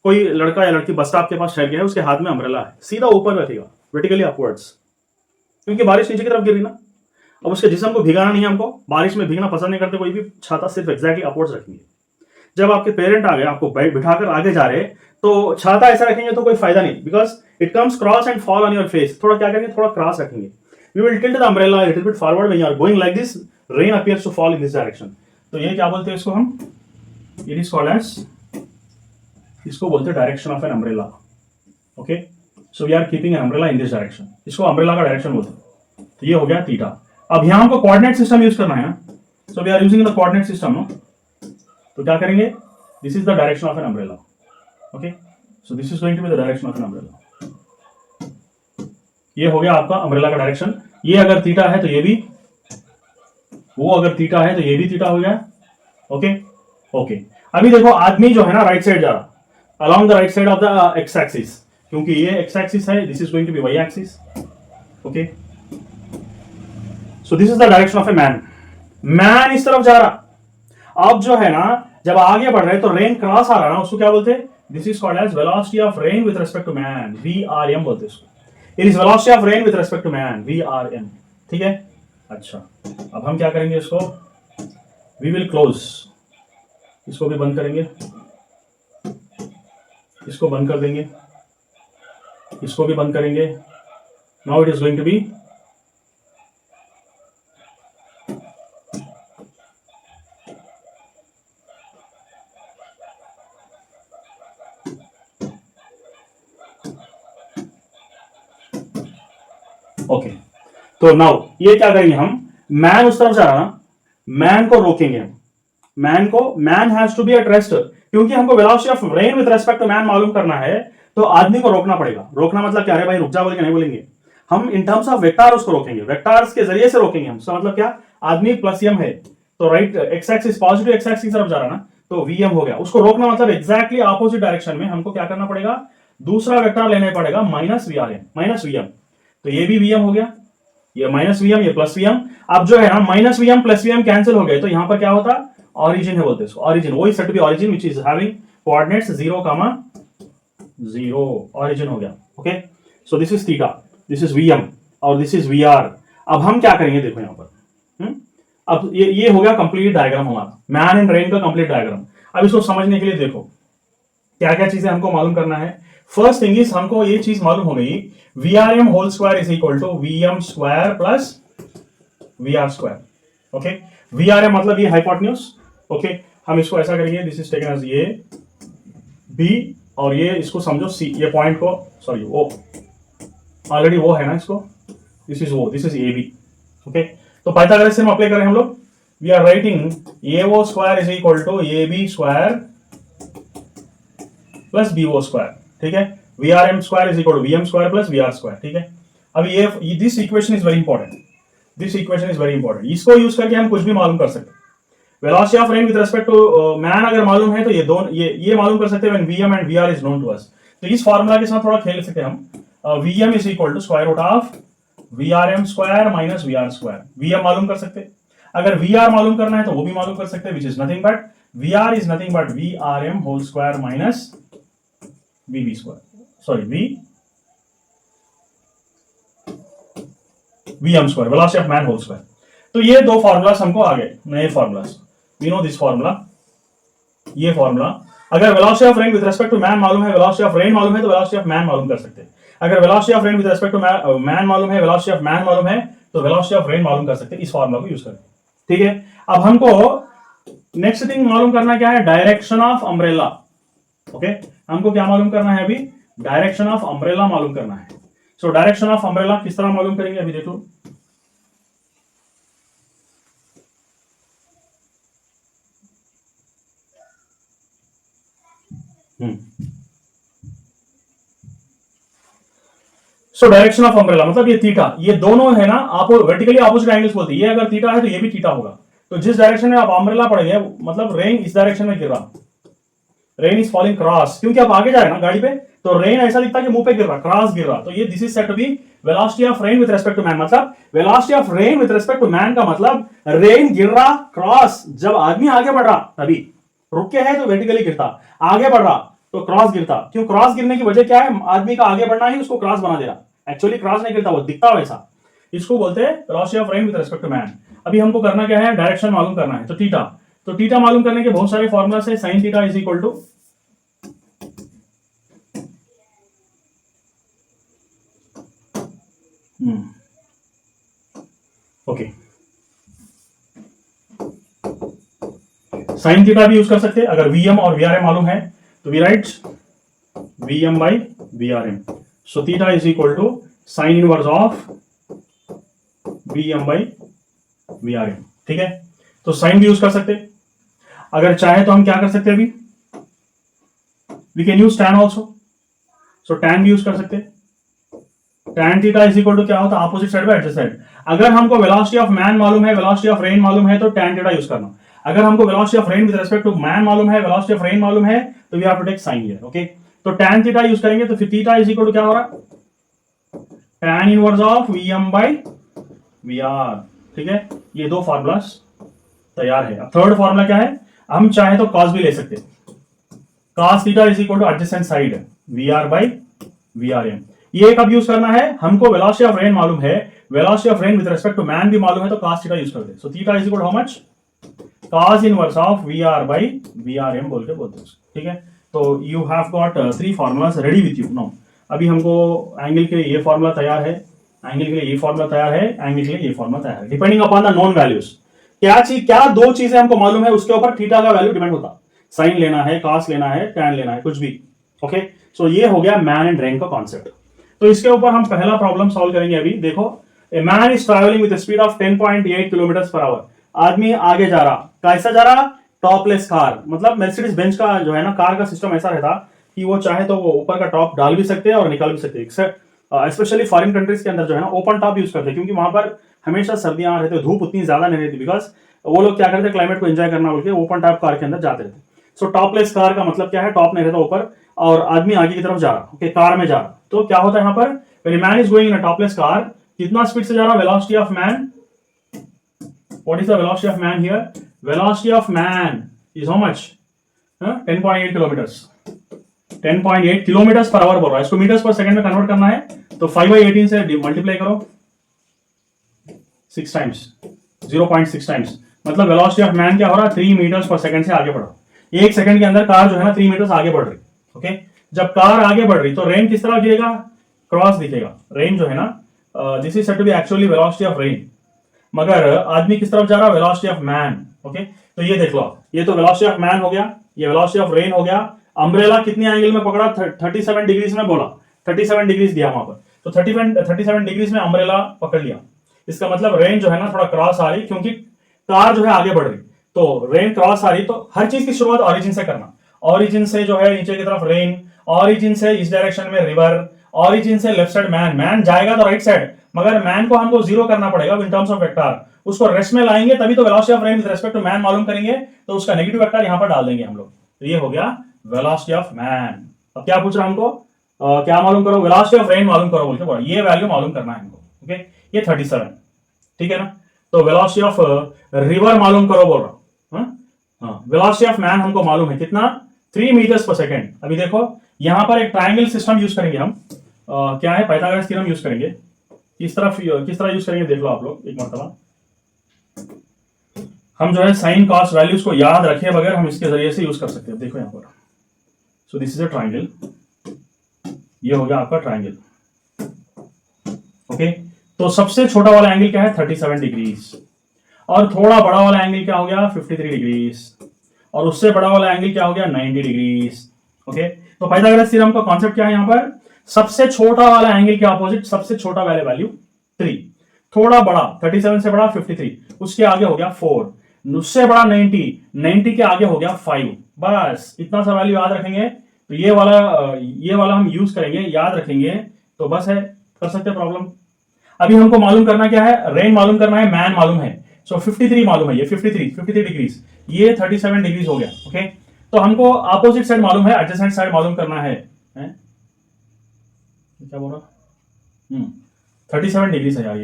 कोई लड़का या लड़की बस स्टॉप के पास ठहर गया है, उसके हाथ में अम्ब्रेला है, सीधा ऊपर रखेगा वर्टिकली अपवर्ड्स, क्योंकि बारिश नीचे की तरफ गिर रही ना। अब उसके जिस्म को भिगाना नहीं है, हमको बारिश में भीगना पसंद नहीं करते कोई भी, छाता सिर्फ एग्जैक्टली अपवर्ड्स रखेंगे। जब आपके पेरेंट आ गए आपको बिठाकर आगे जा रहे तो छाता ऐसा रखेंगे तो कोई फायदा नहीं, because it comes cross and fall on your face. थोड़ा क्या करेंगे, थोड़ा क्रॉस रखेंगे, we will tilt the umbrella little bit forward when you are going like this, rain appears to fall in this direction. तो ये क्या बोलते हैं इसको हम, इट इज कॉल्ड एज, इसको बोलते हैं direction of an umbrella. Okay, so we are keeping an umbrella in this direction, इसको अम्ब्रेला का डायरेक्शन बोलते हैं। तो ये हो गया थीटा। अब यहां हमको कोऑर्डिनेट सिस्टम यूज करना है, so we are using the coordinate system no. तो क्या करेंगे, this is the direction of an umbrella. Okay, so this is going to be the direction of an umbrella. ये हो गया आपका अम्ब्रेला का डायरेक्शन। ये अगर थीटा है तो ये भी, वो अगर थीटा है तो ये भी थीटा हो गया। ओके ओके, अभी देखो आदमी जो है ना राइट साइड जा रहा, along the right side of the x axis, क्योंकि ये एक्स एक्सिस है, this is going to be y axis. Okay, so this is the direction of a man. Man इस तरफ जा रहा, अब जो है ना जब आगे बढ़ रहे तो रेन क्रॉस आ रहा ना, उसको क्या बोलते हैं, this is called as velocity of rain with respect to man, VRM बोलते हैं इसको। It is velocity of rain with respect to man, VRM। ठीक है, अच्छा अब हम क्या करेंगे, इसको वी विल क्लोज, इसको भी बंद करेंगे, इसको बंद कर देंगे, इसको भी बंद करेंगे। Now it is going to B okay. तो नाउ ये क्या करेंगे हम, मैन उस तरफ जा रहा ना, मैन को रोकेंगे हम, man has to be at rest, क्योंकि हमको velocity of rain with respect to man मालूम करना है, तो आदमी को रोकना पड़ेगा। रोकना मतलब क्या, अरे भाई रुक जा बोल के नहीं बोलेंगे हम, इन टर्म्स ऑफ वेक्टर उसको रोकेंगे, वेक्टर्स के जरिए से रोकेंगे हम। मतलब क्या, आदमी प्लस एम है तो right x axis positive x axis की तरफ जा रहा ना, तो वीएम हो गया। उसको रोकना मतलब एग्जैक्टली ऑपोजिट डायरेक्शन में हमको क्या करना पड़ेगा, दूसरा वेक्टर लेना पड़ेगा माइनस वीएम। तो ये भी वीएम हो गया, ये माइनस वीएम, ये प्लस वीएम। अब जो है ना minus VM plus VM cancel हो गए, तो यहां पर क्या होता, ऑरिजिन है बोलते हैं इसको, ऑरिजिन, वही set B origin which is having coordinates 0,0, origin हो गया। Okay, so this is theta, this is VM और दिस इज वीआर। अब हम क्या करेंगे, देखो यहां पर अब ये हो गया कंप्लीट डायग्राम हमारा, मैन एंड रेन का कंप्लीट डायग्राम। अब इसको समझने के लिए देखो क्या क्या चीजें हमको मालूम करना है। फर्स्ट थिंग इज हमको ये चीज मालूम हो गई, VRM whole square is equal to VM square plus VR square. Okay, VRM मतलब ये हाइपोटेन्यूज। ओके, हम इसको ऐसा करेंगे, दिस इज टेकन एज ये B और ये इसको समझो C, ये पॉइंट को सॉरी O ऑलरेडी वो है ना, इसको this is O, this is AB। Okay, तो पाइथागोरस से हम अप्लाई करें हम लोग, we are writing AO square is equal to AB square plus BO square. ठीक है, VRM square is equal to VM square plus VR square. ठीक है, अब ये this equation is very important, this equation is very important. इसको use करके हम कुछ भी मालूम कर सकते हैं। Velocity of rain with respect to man अगर मालूम है तो ये दोनों ये मालूम कर सकते हैं when VM and VR is known to us. तो इस फार्मूला के साथ थोड़ा खेल सकते हैं हम, VM is equal to square root of VRM square minus VR square. VM मालूम कर सकते हैं, अगर VR मालूम करना है तो वो भी मालूम कर सकते हैं, which is nothing but VR is nothing but VRM whole square minus VB square, sorry VM square, velocity of man whole square. तो ये दो फार्मूलास हमको आ गए, नए formulas, we know this formula, ये फार्मूला। अगर velocity of rain with respect to man मालूम है, वेलोसिटी ऑफ रेन मालूम है, तो वेलोसिटी ऑफ मैन मालूम कर सकते हैं। अगर velocity of rain with respect to man मालूम है, वेलोसिटी ऑफ मैन मालूम है, तो वेलोसिटी ऑफ रेन मालूम कर सकते हैं इस फार्मूला को यूज करके। ठीक है, अब हमको नेक्स्ट थिंग मालूम करना क्या है, डायरेक्शन ऑफ अम्ब्रेला। ओके, हमको क्या मालूम करना है अभी, डायरेक्शन ऑफ अम्ब्रेला मालूम करना है। सो डायरेक्शन ऑफ अम्ब्रेला किस तरह मालूम करेंगे, अभी देखो। सो डायरेक्शन ऑफ अम्ब्रेला मतलब ये थीटा, ये दोनों है ना, आप वर्टिकली ऑपोजिट एंगल्स बोलते हैं। ये अगर थीटा है तो ये भी थीटा होगा। तो जिस डायरेक्शन में आप अम्ब्रेला पड़ेंगे, मतलब रेन इस डायरेक्शन में गिर रहा, रेन इज फॉलिंग क्रॉस, क्योंकि आप आगे जा रहे हैं ना गाड़ी पे, तो रेन ऐसा दिखता है कि मुंह पे गिर रहा, क्रॉस गिर रहा। तो ये this is said to be velocity of rain with respect to man. मतलब velocity of rain with respect to man का मतलब रेन गिर रहा क्रॉस, जब आदमी आगे बढ़ रहा तभी, रुक के है तो वर्टिकली गिरता, आगे बढ़ रहा तो क्रॉस गिरता। क्यों क्रॉस गिरने की वजह क्या है, आदमी का आगे बढ़ना ही उसको क्रॉस बना दे रहा, एक्चुअली क्रॉस नहीं गिरता, वो दिखता वैसा। इसको बोलते हैं velocity of rain with respect to man. अभी हमको करना क्या है, डायरेक्शन मालूम करना है। तो थीटा, तो थीटा मालूम करने के बहुत सारे फॉर्मुलास है। Sine theta is equal to okay, sine theta भी यूज कर सकते हैं। अगर VM और VRM मालूम है तो we write VM by VRM। So theta is equal to sine inverse of VM by VRM। ठीक है, तो साइन भी यूज कर सकते हैं। अगर चाहे तो हम क्या कर सकते हैं, अभी we can use tan also. So tan भी यूज कर सकते हैं। tan theta is equal to क्या होता है, opposite side by adjust side. अगर हमको वेलोसिटी ऑफ मैन मालूम है, वेलोसिटी ऑफ रेन मालूम है, तो tan थीटा यूज करना। अगर हमको velocity of rain with respect to man मालूम है, वेलोसिटी ऑफ रेन मालूम है, तो we have to take sine here. Okay, तो tan थीटा यूज करेंगे, तो फिर थीटा इज इक्वल टू क्या हो रहा, tan inverse of VM by VR। ठीक है, ये दो फार्मूलास तैयार है। अब थर्ड फार्मूला क्या है, हम चाहे तो cos भी ले सकते हैं। cos theta is equal two adjacent side VR by VRM। ये कब यूज करना है, हमको वेलोसिटी ऑफ रेन मालूम है, velocity of rain with respect to man भी मालूम है, तो cos थीटा यूज करते हैं। So theta is equal to how much, cos inverse of VR by VRM बोल के बोलते हैं, ठीक है। तो you have got 3 formulas ready with you now. अभी हमको एंगल के लिए ये फॉर्मूला तैयार है, एंगल के लिए ये फॉर्मूला तैयार है, एंगल के लिए ये फॉर्मूला तैयार है, depending upon the known values. क्या 2 चीजें हमको मालूम है, उसके ऊपर थीटा का वैल्यू डिपेंड होता, साइन लेना है, cos लेना है, tan लेना है, कुछ भी। ओके, सो ये हो गया मैन एंड रेन का कॉन्सेप्ट। तो इसके ऊपर हम पहला प्रॉब्लम सॉल्व करेंगे। अभी देखो, a man is travelling with speed of 10.8 kilometre per our. आदमी आगे जा रहा, कैसा जा रहा, टॉपलेस कार। मतलब मर्सिडीज बेंच का जो है ना, कार का सिस्टम ऐसा रहता कि वो चाहे तो वो ऊपर का टॉप डाल भी सकते हैं और निकाल भी सकते हैं। स्पेशली फॉरेन कंट्रीज के अंदर जो है ना, ओपन टॉप यूज करते हैं, क्योंकि वहां पर हमेशा सर्दियां रहती है, धूप उतनी ज्यादा नहीं रहती, बिकॉज वो लोग क्या करते हैं, क्लाइमेट को एंजॉय करना बोल के ओपन टॉप कार के अंदर जाते रहते। सो टॉपलेस कार का मतलब क्या है, टॉप नहीं रहता ऊपर, और आदमी आगे की तरफ जा रहा, ओके, कार में जा रहा। तो क्या होता है यहाँ पर, when man is going in a topless car, कितना स्पीड से जा रहा, velocity of man, what is the velocity of man here, velocity of man is how much, 10.8 kilometres, 10.8 kilometre per our बोल रहा है। इसको मीटर्स पर सेकंड में convert करना है, तो 5/18 से मल्टीप्लाई करो 6 टाइम्स, 0.6 टाइम्स, मतलब वेलोसिटी ऑफ मैन क्या हो रहा है, 3 मीटर्स पर सेकंड से आगे बढ़ रहा। 1 सेकंड के अंदर कार जो है ना 3 मीटर्स आगे बढ़ रही। ओके, जब कार आगे बढ़ रही तो रेन किस तरह गिरेगा, क्रॉस दिखेगा। रेन जो है ना, this is said to be actually velocity of rain, मगर आदमी किस तरफ जा रहा है, वेलोसिटी ऑफ मैन। ओके, तो ये देख लो, ये तो वेलोसिटी ऑफ मैन हो गया, ये वेलोसिटी ऑफ रेन हो गया। अम्ब्रेला कितने एंगल में पकड़ा, 37 डिग्रीज में बोला, 37 डिग्रीज दिया वहां पर, तो 37 डिग्रीज में अम्ब्रेला पकड़ लिया। इसका मतलब रेन जो है ना थोड़ा क्रॉस आ रही, क्योंकि कार जो है आगे बढ़ रही, तो रेन क्रॉस आ रही। तो हर चीज की शुरुआत ऑरिजिन से करना, ऑरिजिन से जो है नीचे की तरफ रेन, ऑरिजिन से इस डायरेक्शन में रिवर, ऑरिजिन से लेफ्ट साइड मैन, मैन जाएगा तो राइट साइड, मगर मैन को हमको 0 करना पड़ेगा इन टर्म्स ऑफ वेक्टर। उसको रेस्ट में लाएंगे तभी तो velocity of rain with respect to man मालूम करेंगे, तो उसका नेगेटिव वेक्टर यहां पर डाल देंगे हम लोग। तो ये हो गया वेलोसिटी ऑफ मैन। अब क्या पूछ रहा है हमको, क्या मालूम करो, वेलोसिटी ऑफ रेन मालूम करो बोल के बोला, ये वैल्यू मालूम करना है हमको। ओके, ये 37, ठीक है ना। तो वेलोसिटी ऑफ रिवर मालूम करो बोल रहा हूं। वेलोसिटी ऑफ मैन हमको मालूम है कितना, 3 मीटर्स पर सेकंड। अभी देखो यहां पर एक ट्रायंगल सिस्टम यूज करेंगे हम, क्या है, पाइथागोरस थ्योरम यूज करेंगे। किस तरह यूज करेंगे देख लो आप लोग एक मरतबा। हम जो है साइन कॉस वैल्यूज को याद रखे बगैर हम इसके जरिए से यूज कर सकते हैं। देखो यहां पर, सो दिस इज अ ट्रायंगल, ये हो गया आपका ट्रायंगल। ओके, तो सबसे छोटा वाला एंगल क्या है, 37 डिग्रीज, और थोड़ा बड़ा वाला एंगल क्या हो गया, 53 डिग्रीज, और उससे बड़ा वाला एंगल क्या हो गया, 90 डिग्रीज। ओके, तो पाइथागोरस थ्योरम का कॉन्सेप्ट क्या है, यहां पर सबसे छोटा वाला एंगल के अपोजिट सबसे छोटा वाले वैल्यू 3, थोड़ा बड़ा 37 से बड़ा 53, उसके आगे हो गया 4, उससे बड़ा 90 के आगे हो गया 5। बस इतना सा वैल्यू याद रखेंगे, तो ये वाला हम यूज करेंगे, याद रखेंगे, तो बस है, कर सकते हैं प्रॉब्लम। अभी हमको मालूम करना क्या है, रेन मालूम करना है, मैन मालूम है। सो 53 मालूम है, ये 53 डिग्रीज, ये 37 डिग्रीज हो गया। ओके, तो हमको अपोजिट साइड मालूम है, एडजेसेंट साइड मालूम करना है, क्या बोल रहा, 37 डिग्रीज है यार,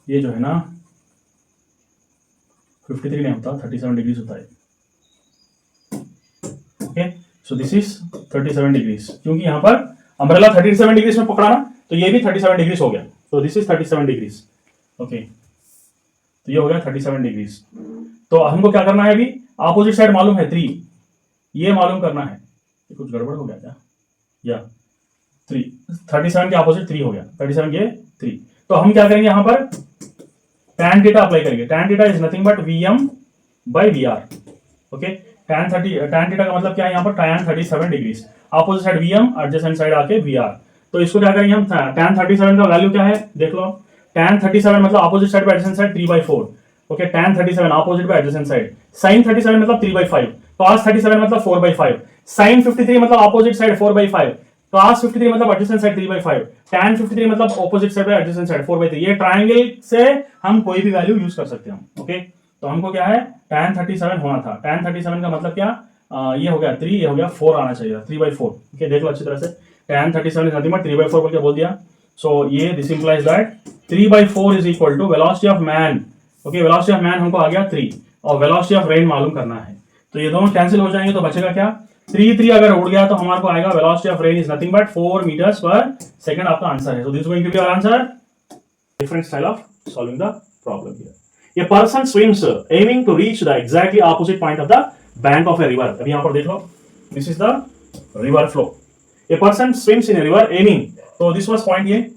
ये जो है ना 53 नहीं होता, 37 डिग्रीज होता है। Okay, so this is 37 degrees, क्योंकि यहां पर अम्ब्रेला 37 डिग्रीज में पकड़ा ना, तो ये भी 37 डिग्रीज हो गया, तो दिस इज 37 डिग्रीज। ओके, तो ये हो गया 37 डिग्रीज। तो हमको क्या करना है, अभी अपोजिट साइड मालूम है 3, ये मालूम करना है। कुछ गड़बड़ हो गया क्या, या 3, 37 के अपोजिट 3 हो गया, 37 के 3। तो हम क्या करेंगे, यहां पर tan थीटा अप्लाई करेंगे। tan theta is nothing but Vm by VR। Okay, tan theta का मतलब क्या है, यहाँ पर tan 37 degrees, opposite side Vm, adjacent side आके VR। तो इसको क्या करेंगे हम, tan 37 का वैल्यू क्या है देख लो, tan 37 मतलब opposite side by adjacent side 3/4। Okay, tan 37 opposite bye adjacent side, sin 37 मतलब 3/5, cos 37 मतलब 4/5, sin 53 मतलब अपोजिट साइड 4/5, cos 53 मतलब एडजेसेंट साइड 3/5, tan 53 मतलब opposite side bye adjacent side 4/3। ये ट्रायंगल से हम कोई भी वैल्यू यूज कर सकते हैं हम। ओके, तो हमको क्या है, tan 37 होना था। tan 37 का मतलब क्या, ये हो गया 3, ये हो गया 4 आना चाहिए, 3/4। ओके, देख लो अच्छी तरह से, tan 37 इज नथिंग बट 3/4 बोल के बोल दिया। सो ये this implies that 3/4 is equal to velocity of man. Okay, velocity of man हमको आ गया 3, और वेलोसिटी ऑफ रेन मालूम करना है। तो ये दोनों कैंसिल हो जाएंगे, तो बचेगा क्या, 3 अगर उड़ गया तो हमारे को आएगा velocity of rain is nothing but 4 metres per second, आपका आंसर है। So this is going to be our answer. Different style of solving the problem here. A person swims aiming to reach the exactly opposite point of the bank of a river. अभी यहां पर देख लो, this is the river flow. A person swims in a river aiming, तो this was point A,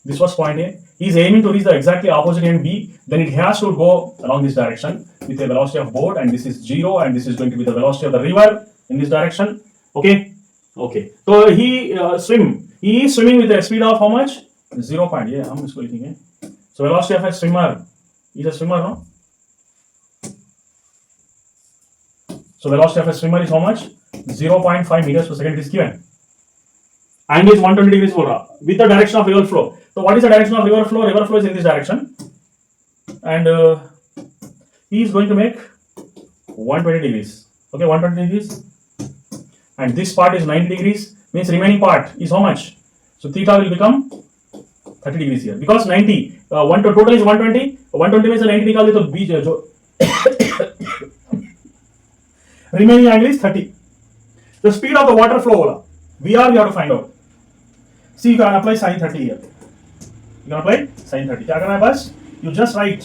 this was point A. He is aiming to reach the exactly opposite end B. Then it has to go along this direction with a velocity of boat, and this is 0, and this is going to be the velocity of the river in this direction. Okay, okay. So he He is swimming with a speed of how much? 0. Yeah, हम इसको लिखेंगे. So velocity of a swimmer. He is a swimmer, no? So velocity of a swimmer is how much? 0.5 meters per second is given. Angle is 120 degrees बोल रहा, with the direction of river flow. So what is the direction of river flow? River flow is in this direction, and he is going to make 120 degrees. Okay, 120 degrees, and this part is 90 degrees. Means remaining part is how much? So theta will become 30 degrees here, because 90 1 to total is 120. 120 में से 90 निकाल दे तो बीच जो remaining angle is 30. The speed of the water flow बोला, VR we have to find out. See, you can apply sin 30 here. You can apply sin 30. क्या करना है बस? You just write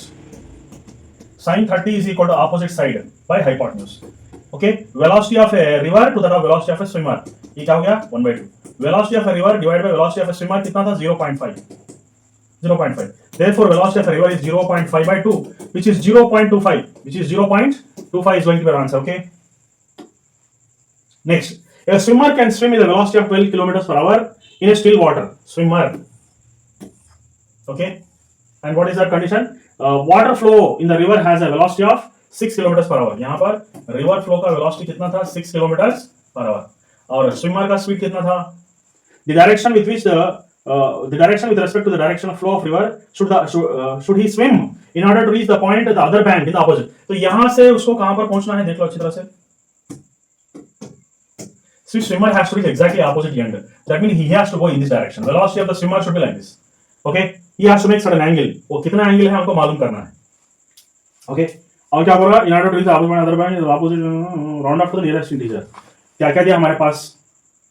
sin 30 is equal to opposite side by hypotenuse. Okay? Velocity of a river to that of velocity of a swimmer. ये क्या हो गया? 1/2. Velocity of a river divided by velocity of a swimmer कितना था? 0.5. 0.5. Therefore, velocity of a river is 0.5 by 2, which is 0.25. Which is 0.25 is going to be our answer. Okay? Next, a swimmer can swim with a velocity of 12 kilometers per hour in a still water. Swimmer. Okay, and what is that condition? Water flow in the river has a velocity of 6 kilometers per hour. यहाँ पर river flow का velocity कितना था? 6 kilometers per hour. और swimmer का speed कितना था? The direction with which the direction with respect to the direction of flow of river should he swim in order to reach the point at the other bank in the opposite. तो यहाँ से उसको कहाँ पर पहुंचना है? देख लो अच्छी तरह से. So swimmer has to reach exactly opposite end. That means he has to go in this direction. Velocity of the swimmer should be like this. Okay? He has to make certain angle. वो कितना angle है हमको मालूम करना है. Okay? और क्या बोला? In order to reach the opposite other bank, the opposite round up to the nearest integer. क्या क्या दिया हमारे पास?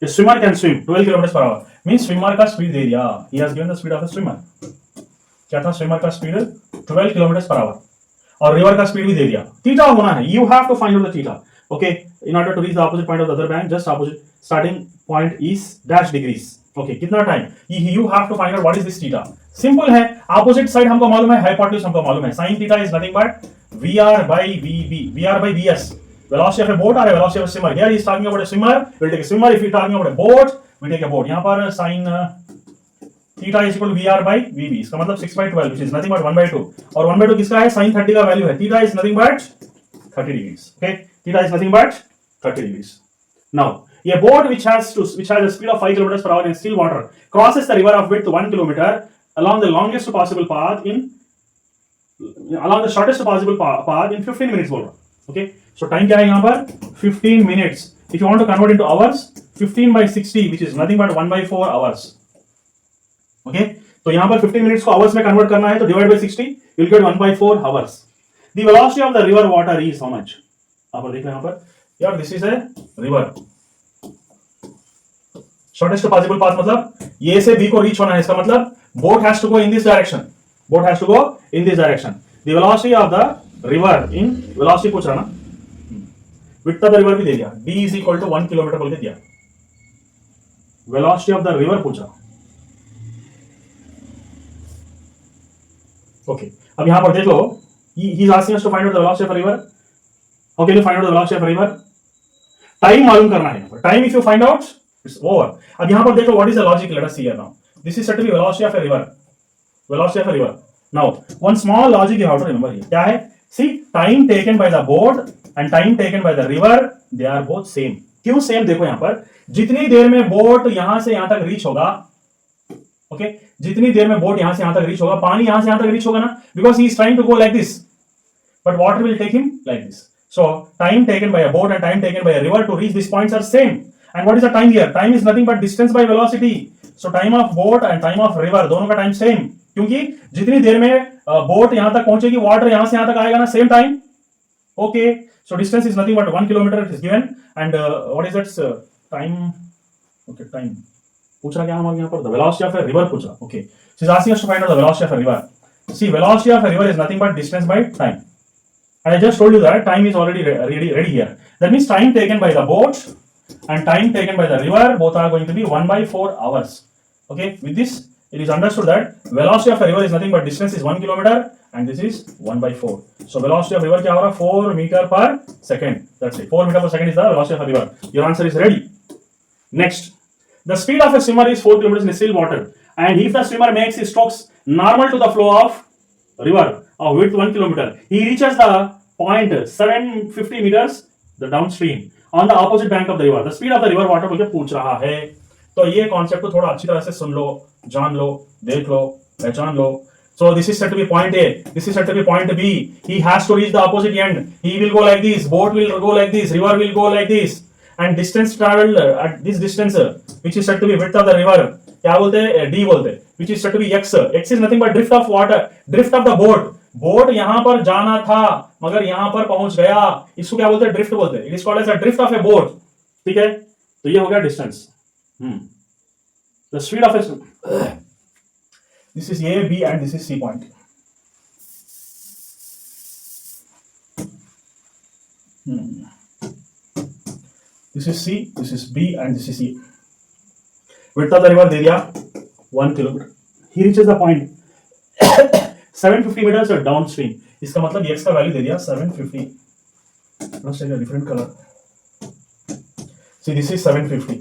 A swimmer can swim 12 kilometers per hour. Means swimmer का speed दे दिया. He has given the speed of a swimmer. क्या था swimmer का speed? 12 kilometers per hour. और river का speed भी दे दिया. Theta होना है. You have to find out the theta. Okay, in order to reach the opposite point of the other bank, just opposite starting point is dash degrees. Okay, कितना time? You have to find out what is this theta. Simple है, opposite side हमको मालूम है, hypotenuse हमको मालूम है. Sin theta is nothing but VR by VB, VR by VS. Velocity of a boat or a velocity of a swimmer. Here he is talking about a swimmer. We'll take a swimmer. If he is talking about a boat, we take a boat. यहाँ पर sin theta is equal to VR by VB. इसका मतलब 6/12, which is nothing but 1/2. और 1/2 किसका है? Sin 30 का value है. Theta is nothing but 30 degrees. Okay. Theta is nothing but 30 degrees. Now, a boat which has a speed of 5 kilometers per hour in still water crosses the river of width 1 kilometer along the longest possible path along the shortest possible path in 15 minutes. बोल रहा. Okay, so time क्या है यहाँ पर? 15 minutes. If you want to convert into hours, 15 by 60, which is nothing but 1/4 hours. Okay, तो यहाँ पर 15 minutes को hours में convert करना है, तो divide by 60, you'll get 1/4 hours. The velocity of the river water is how much? आप देख रहे हैं यहाँ पर, यार this is a river. Shortest possible path मतलब ये से बी को रीच होना है, इसका मतलब boat has to go in this direction. Boat has to go in this direction. The velocity of the river in velocity पूछ रहा ना, विड्थ ऑफ द रिवर भी दे दिया, d is equal to 1 kilometre बोल के दिया. वेलोसिटी ऑफ द रिवर पूछा. ओके, अब यहां पर देख लो, he is asking us to find out the velocity of a river. How can you find out the velocity of a river? Time मालूम करना है. Time if you find out, it's over. अब यहाँ पर देखो what is the logic? Let us see here now. This is said to be velocity of a river. Velocity of a river. Now, one small logic you have to remember here. क्या है? See, time taken by the boat and time taken by the river, they are both same. क्यों same? देखो यहाँ पर, जितनी देर में boat यहाँ से यहाँ तक रीच होगा, okay? जितनी देर में बोट यहाँ से यहाँ तक रीच होगा, पानी यहाँ से यहाँ तक रीच होगा ना, because he is trying to go like this, but water will take him like this. So time taken by a boat and time taken by a river to reach these points are same. And what is the time here? Time is nothing but distance by velocity. So time of boat and time of river दोनों का time same. क्योंकि जितनी देर में boat यहां तक पहुंचेगी, water यहां से यहां तक आएगा ना, same time. Okay, so distance is nothing but 1 kilometre is given and what is its time. Okay, time पूछ रहा क्या हमारे यहाँ पर, the velocity of a river पूछा. Okay, she is asking us to find out the velocity of a river. See, velocity of a river is nothing but distance by time. And I just told you that time is already ready here. That means time taken by the boat and time taken by the river both are going to be 1/4 hours. Okay, with this it is understood that velocity of a river is nothing but distance is 1 kilometer and this is 1/4. So velocity of river क्या होगा 4 meter per second. That's it. 4 meter per second is the velocity of a river. Your answer is ready. Next, the speed of a swimmer is 4 kilometers in still water, and if the swimmer makes his strokes normal to the flow of river of width 1 kilometer, he reaches the point 750 meters the downstream on the opposite bank of the river. The speed of the river water मुझे पूछ रहा है. तो ये concept को थोड़ा अच्छी तरह से सुन लो, जान लो, देख लो, पहचान लो. So this is said to be point A, this is said to be point B. He has to reach the opposite end. He will go like this, boat will go like this, river will go like this, and distance traveled at this distance which is said to be width of the river, क्या बोलते हैं, D बोलते हैं, which is said to be x. X is nothing but drift of water, drift of the boat. Boat यहां पर जाना था मगर यहां पर पहुंच गया, इसको क्या बोलते हैं, ड्रिफ्ट बोलते हैं. It is called as a drift of a boat. ठीक है, तो ये हो गया distance. The speed of A, this is A, B and this is C point. This is C, this is B and this is C. Width of the river दे दिया 1 kilometre. He reaches the point 750 meters downstream. इसका मतलब x का value दे दिया 750. Let's take a different color. See, this is 750.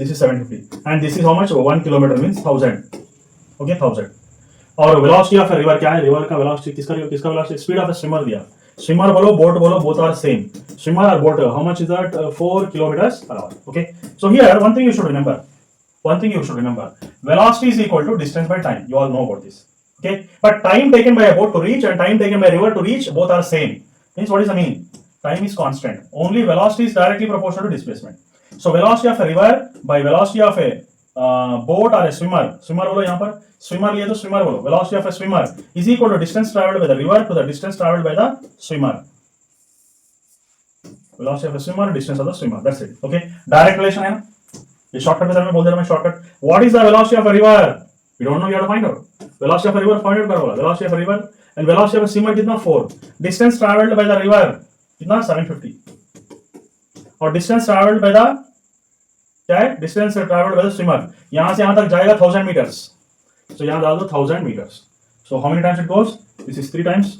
This is 750, and this is how much? 1 kilometer means 1000. Okay, 1000. और velocity of a river क्या है? River का velocity किसका velocity? Speed of a swimmer दिया. Swimmer बोलो, boat बोलो, both are same. Swimmer or boat, how much is that? 4 kilometers per hour. Okay. So here one thing you should remember. Velocity is equal to distance by time. You all know about this. Okay, but time taken by a boat to reach and time taken by a river to reach both are same. Means what is the mean? Time is constant. Only velocity is directly proportional to displacement. So velocity of a river by velocity of a boat or a swimmer. Swimmer बोलो यहाँ पर, swimmer लिए तो swimmer बोलो. Velocity of a swimmer is equal to distance traveled by the river to the distance traveled by the swimmer. Velocity of a swimmer, distance of the swimmer. That's it. Okay. Direct relation है ना? ये shortcut में बोल दे रहा मैं shortcut. What is the velocity of a river? We don't know. You have to find out. Velocity of a river find out करो. Velocity of a river and velocity of a swimmer कितना 4. Distance traveled by the river कितना 750. और distance traveled by the क्या है? Distance traveled by the swimmer यहाँ से यहाँ तक जाएगा 1000 meters. So यहाँ डाल दो 1000 meters. So how many times it goes? This is 3 times.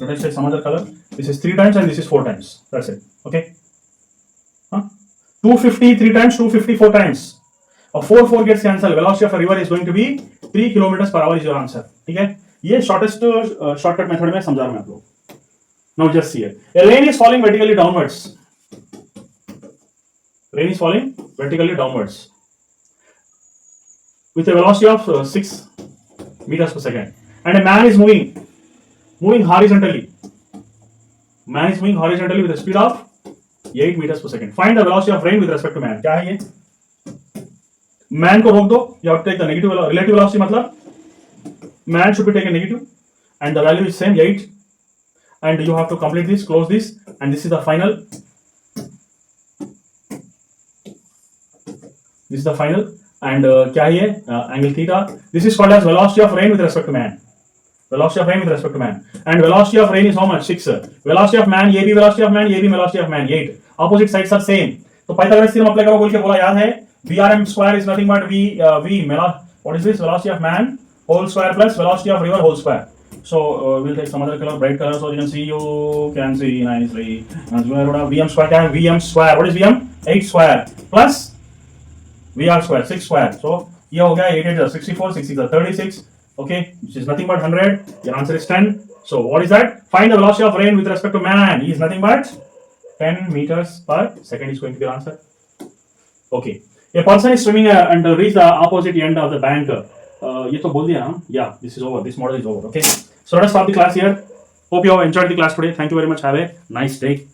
Let us take some other color. This is 3 times and this is 4 times. That's it. Okay. 250 3 times, 250 4 times. 4 gets cancelled. Velocity of a river is going to be 3 kilometers per hour is your answer. ठीक है, ये shortest shortcut method में समझा रहा हूं मैं आप लोग. Now just see it. A rain is falling vertically downwards. Rain is falling vertically downwards with a velocity of 6 meters per second, and a man is moving horizontally. Man is moving horizontally with a speed of 8 meters per second. Find the velocity of rain with respect to man. क्या है ये? Man को रोक दो. You have to take the negative relative velocity. मतलब man should be taken negative, and the value is same 8. And you have to complete this, close this, and this is the final. This is the final. And क्या है ये? Angle theta. This is called as velocity of rain with respect to man. Velocity of rain with respect to man. And velocity of rain is how much? 6. Velocity of man, ये भी velocity of man, ये भी velocity of man, 8. Opposite sides are same. तो Pythagoras theorem apply करो बोल के बोला याद है. VRM square is nothing but what is this? Velocity of man whole square plus velocity of river whole square. So we'll take some other color, bright color, so you can see nicely. VM square क्या है? VM square. What is VM? 8 square plus VR square 6 square. So ये हो गया 8 8 64, 6 6 36. Okay, which is nothing but 100. Your answer is 10. So what is that? Find the velocity of rain with respect to man. He is nothing but 10 meters per second is going to be your answer. Okay. A person is swimming and reach the opposite end of the bank. ये तो बोल दिया ना? Yeah, this is over. This model is over. Okay. So let us stop the class here. Hope you have enjoyed the class today. Thank you very much. Have a nice day.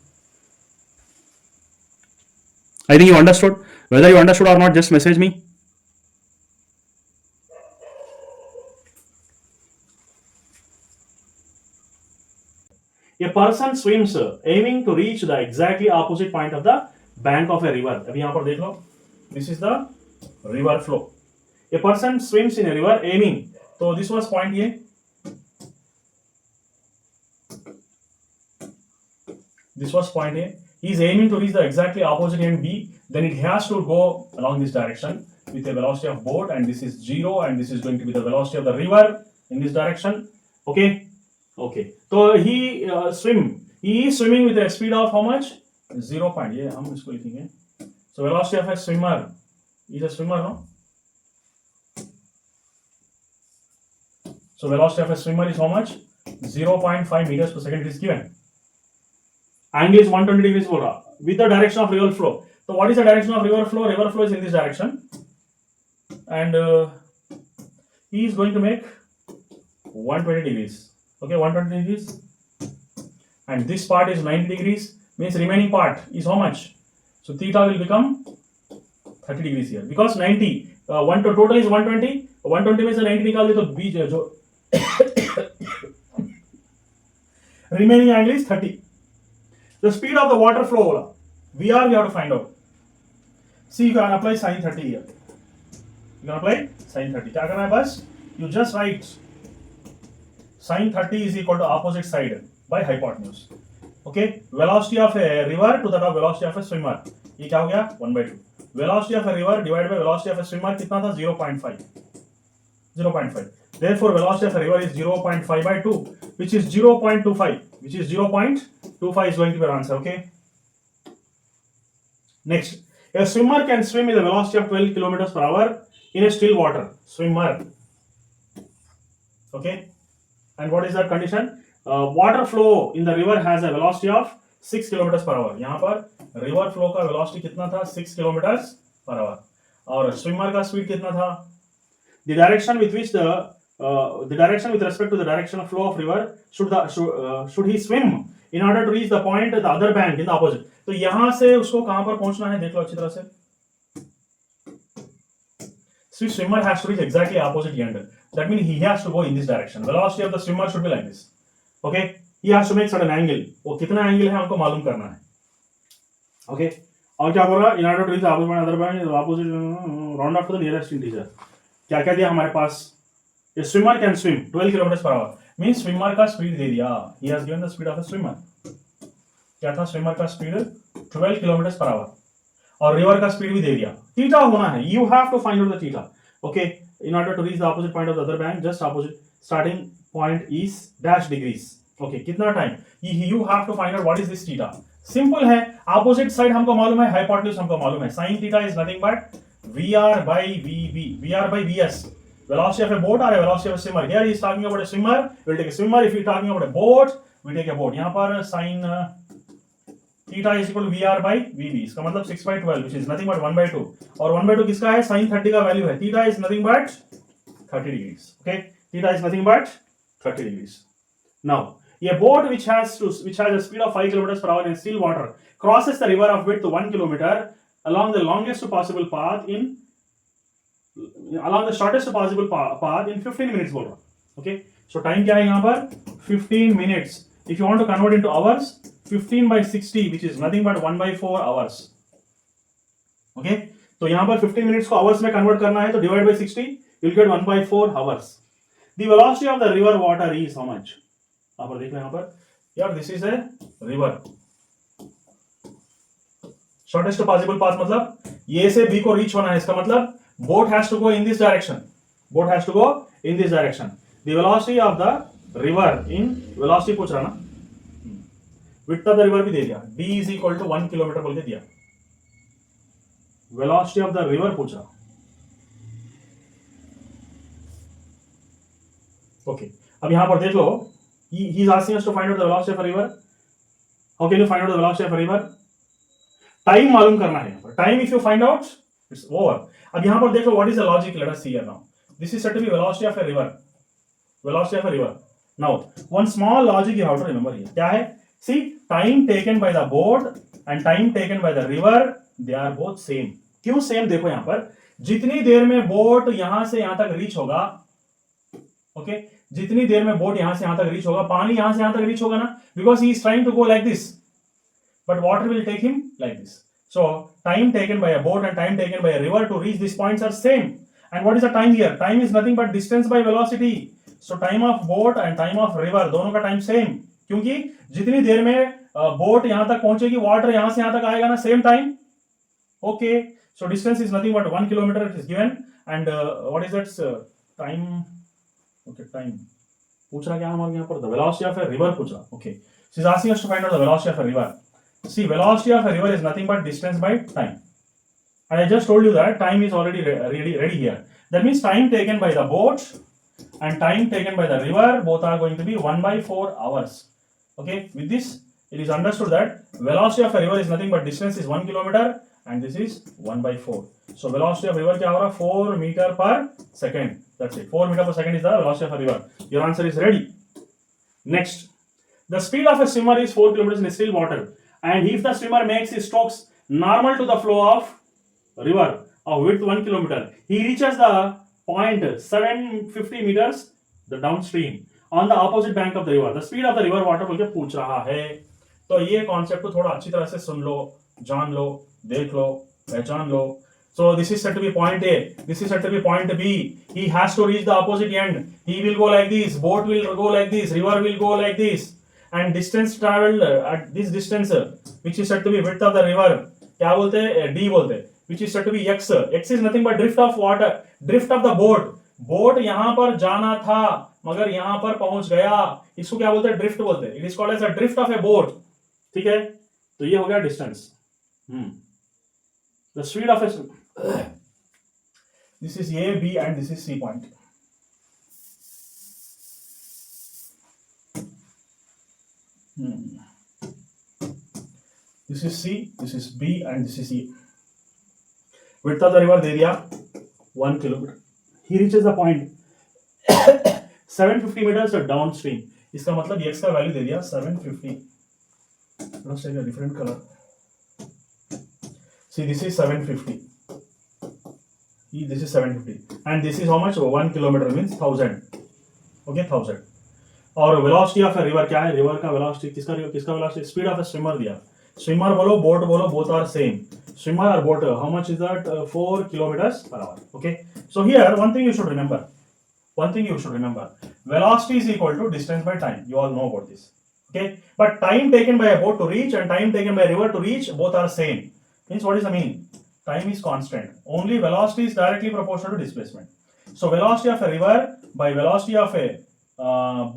I think you understood. Whether you understood or not, just message me. A person swims aiming to reach the exactly opposite point of the bank of a river. अभी यहाँ पर देख लो, this is the river flow. A person swims in a river aiming. तो this was point A. This was point A. He is aiming to reach the exactly opposite end B. Then it has to go along this direction with a velocity of boat, and this is 0, and this is going to be the velocity of the river in this direction. Okay. Okay. So he is swimming with a speed of how much? 0. ये हम इसको लिखेंगे. So velocity of a swimmer is a swimmer, no? So velocity of a swimmer is how much? 0.5 meters per second. It is given. Angle is 120 degrees बोल रहा with the direction of river flow. So what is the direction of river flow? River flow is in this direction, and he is going to make 120 degrees. Okay, 120 degrees, and this part is 90 degrees. Means remaining part is how much? So theta will become 30 degrees here because 90. Total is 120. 120 में से 90 निकाल दे तो बीच जो remaining angle is 30. The speed of the water flow, VR, we have to find out. See, you can apply sin 30 here. You can apply sin 30. क्या करना है बस? You just write sin 30 is equal to opposite side by hypotenuse. Okay? Velocity of a river to that of velocity of a swimmer. ये क्या हो गया? 1/2. Velocity of a river divided by velocity of a swimmer कितना था? 0.5. 0.5. Therefore, velocity of a river is 0.5 by 2, which is 0.25. Which is 0.25 is going to be our answer. Okay. Next, a swimmer can swim with a velocity of 12 kilometers per hour in a still water. Swimmer. Okay. And what is that condition? Water flow in the river has a velocity of 6 kilometers per hour. यहाँ पर river flow का velocity कितना था? 6 kilometers per hour. और swimmer का speed कितना था? The direction with which the direction with respect to the direction of flow of river should he swim in order to reach the point the other bank in the opposite. तो यहां से उसको कहां पर पहुंचना है देख लो अच्छी तरह से. So swimmer has to reach exactly opposite end. That means he has to go in this direction. Velocity of the swimmer should be like this. Okay, he has to make certain angle. वो कितना angle है हमको मालूम करना है. Okay, और क्या बोला? In order to reach the opposite point other bank, opposite round off to the nearest integer. क्या क्या दिया हमारे पास? A swimmer can swim 12 kilometers per hour. Means swimmer का speed दे दिया. He has given the speed of a swimmer. क्या था swimmer का speed? 12 kilometers per hour. और river का speed भी दे दिया. Theta होना है. You have to find out the theta. Okay. In order to reach the opposite point of the other bank, just opposite starting point is dash degrees. Okay. कितना time? You have to find out what is this theta. Simple है. Opposite side हमको मालूम है. Hypotenuse हमको मालूम है. Sin theta is nothing but VR by VB. VR by VS. Velocity of a boat or a velocity of a swimmer. Here he is talking about a swimmer. We'll take a swimmer. If he is talking about a boat, we take a boat. यहाँ पर sin theta is equal to VR by VB. इसका मतलब 6/12, which is nothing but 1/2. और 1/2 किसका है? sin 30 का value है. Theta is nothing but 30 degrees. Okay, theta is nothing but 30 degrees. Now, a boat which has a speed of 5 kilometers per hour in still water crosses the river of width 1 kilometer along the longest possible path along the shortest possible path in 15 minutes बोल रहा. Okay, so time क्या है यहाँ पर? 15 minutes. If you want to convert into hours, 15 by 60, which is nothing but 1/4 hours. Okay, तो यहाँ पर 15 minutes को hours में convert करना है तो divide by 60, you'll get 1/4 hours. The velocity of the river water is how much? आप देख लो यहाँ पर. यार, this is a river. Shortest possible path मतलब ये से B को reach होना है. इसका मतलब boat has to go in this direction. Boat has to go in this direction. The velocity of the river in velocity पूछ रहा ना. Width of the river भी दे दिया. D is equal to 1 kilometer बोल के दिया. Velocity of the river पूछ रहा. Okay. अब यहाँ पर देख लो. He is asking us to find out the velocity of a river. How can you find out the velocity of a river? Time मालूम करना है यहाँ पर. Time if you find out, it's over. अब यहाँ पर देखो what is the logic. Let us see here now. This is said to be velocity of a river. Velocity of a river. Now, one small logic you have to remember here. क्या है? See, time taken by the boat and time taken by the river, they are both same. क्यों same? देखो यहाँ पर जितनी देर में boat यहां से यहां तक रीच होगा, ओके, जितनी देर में बोट यहां से यहां तक रीच होगा, पानी यहां से यहां तक रीच होगा ना, because he is trying to go like this, but water will take him like this. So time taken by a boat and time taken by a river to reach these points are same. And what is the time here? Time is nothing but distance by velocity. So time of boat and time of river दोनों का time same, क्योंकि जितनी देर में boat यहां तक पहुंचेगी, water यहां से यहां तक आएगा ना, same time. Okay, so distance is nothing but 1 kilometer is given. And what is that time? Okay, time पूछ रहा क्या हमारे यहाँ पर, the velocity of a river पूछ रहा. Okay, so he's asking us to find out the velocity of a river. See, velocity of a river is nothing but distance by time. And I just told you that time is already ready here. That means time taken by the boat and time taken by the river, both are going to be 1 by 4 hours. Okay, with this, it is understood that velocity of a river is nothing but distance is 1 kilometer and this is 1 by 4. So velocity of river क्या होगा? 4 meter per second. That's it. 4 meter per second is the velocity of a river. Your answer is ready. Next, the speed of a swimmer is 4 kilometers in still water. And if the swimmer makes his strokes normal to the flow of river of width 1 kilometer, he reaches the point 750 meters the downstream on the opposite bank of the river. The speed of the river water बोल के पूछ रहा है. तो ये concept को थोड़ा अच्छी तरह से सुन लो, जान लो, देख लो, पहचान लो. So this is said to be point A. This is said to be point B. He has to reach the opposite end. He will go like this. Boat will go like this. River will go like this. And distance traveled at this distance, which is said to be width of the river, क्या बोलते हैं? D बोलते हैं. Which is said to be x. X is nothing but drift of water, drift of the boat. Boat यहाँ पर जाना था मगर यहाँ पर पहुंच गया, इसको क्या बोलते हैं? ड्रिफ्ट बोलते हैं. It is called as a drift of a boat. ठीक है, तो ये हो गया distance. The speed of a, this is A, B and this is C point. This is C, this is B and this is E. Width of the river दे दिया 1 kilometer. He reaches the point 750 meters downstream. इसका मतलब x का value दे दिया 750. Let's take a different color. See, this is 750. This is 750 and this is how much? 1 kilometer means 1000. Okay, 1000. और velocity of river क्या है? River का velocity किसका velocity? Speed of swimmer दिया. स्विमर बोलो, बोट बोलो, both are same. Swimmer or boat, how much is that? 4 kilometers per hour. Okay, so here one thing you should remember. Velocity is equal to distance by time. You all know about this. Okay, but time taken by a boat to reach and time taken by a river to reach, both are same. Means what is the meaning? Time is constant. Only velocity is directly proportional to displacement. So velocity of a river by velocity of a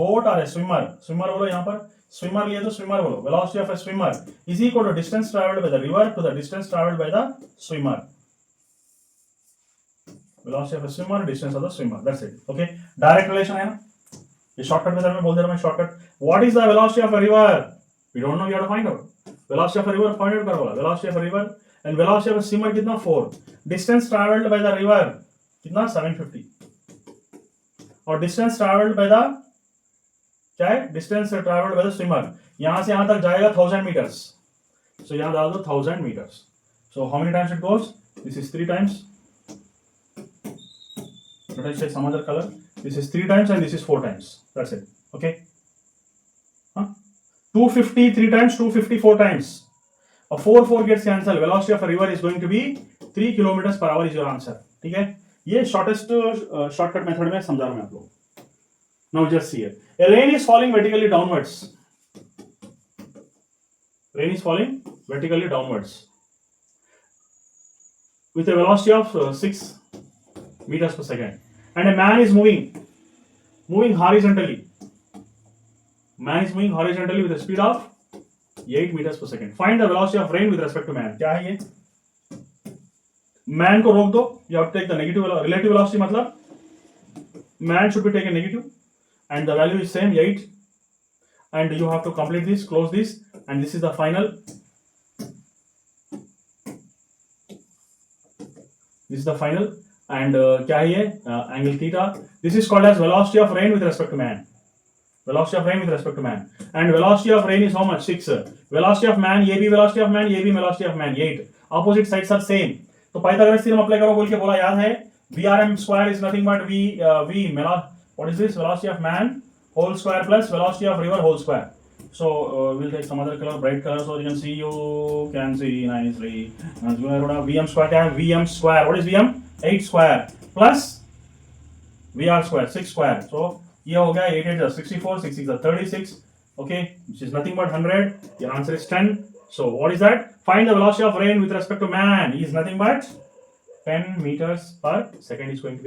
boat or a swimmer. Swimmer बोलो यहाँ पर. Swimmer लिए तो swimmer बोलो. Velocity of a swimmer is equal to distance traveled by the river to the distance traveled by the swimmer. Velocity of a swimmer, distance of the swimmer. That's it. Okay. Direct relation है ना? ये shortcut method में बोल दे रहा मैं shortcut. What is the velocity of a river? We don't know. You have to find out. Velocity of a river find out कर बोला. Velocity of a river and velocity of a swimmer कितना 4. Distance traveled by the river कितना 750. और distance traveled by the क्या है? Distance travelled bye the swimmer यहां से यहां तक जाएगा 1000 मीटर्स. सो यहां डाल दो 1000 metres. So how many times it goes? This is 3 times. Let us take some other colour. This is 3 times and this is 4 times. That's it. Okay, 250 3 times, 250 4 times. और 4 gets cancel. Velocity of a river is going to be 3 kilometre per hour is your answer. ठीक है, ये shortest shortcut method में समझा रहा हूं मैं आप लोग. Now just see it. A rain is falling vertically downwards. Rain is falling vertically downwards with a velocity of 6 meters per second. And a man is moving horizontally. Man is moving horizontally with a speed of 8 meters per second. Find the velocity of rain with respect to man. क्या है ये? Man को रोक दो. You have to take the negative relative velocity. मतलब man should be taken negative. And the value is same 8 and you have to complete this, close this, and this is the final. This is the final and क्या है ये? Angle theta. This is called as velocity of rain with respect to man. Velocity of rain with respect to man. And velocity of rain is how much? 6. Velocity of man, AB velocity of man, AB velocity of man 8. Opposite sides are same. तो Pythagoras theorem apply करो बोल के बोला, याद है? VRM square is nothing but V What is this? Velocity of man whole square plus velocity of river whole square. So we'll take some other color, bright color, so you can see nicely. Vm square क्या है? Vm square. What is Vm? 8 square plus VR square 6 square. So ये हो गया 8 8 64, 6 6 36. Okay, which is nothing but 100. Your answer is 10. So what is that? Find the velocity of rain with respect to man. Is nothing but 10 meters per second is going to be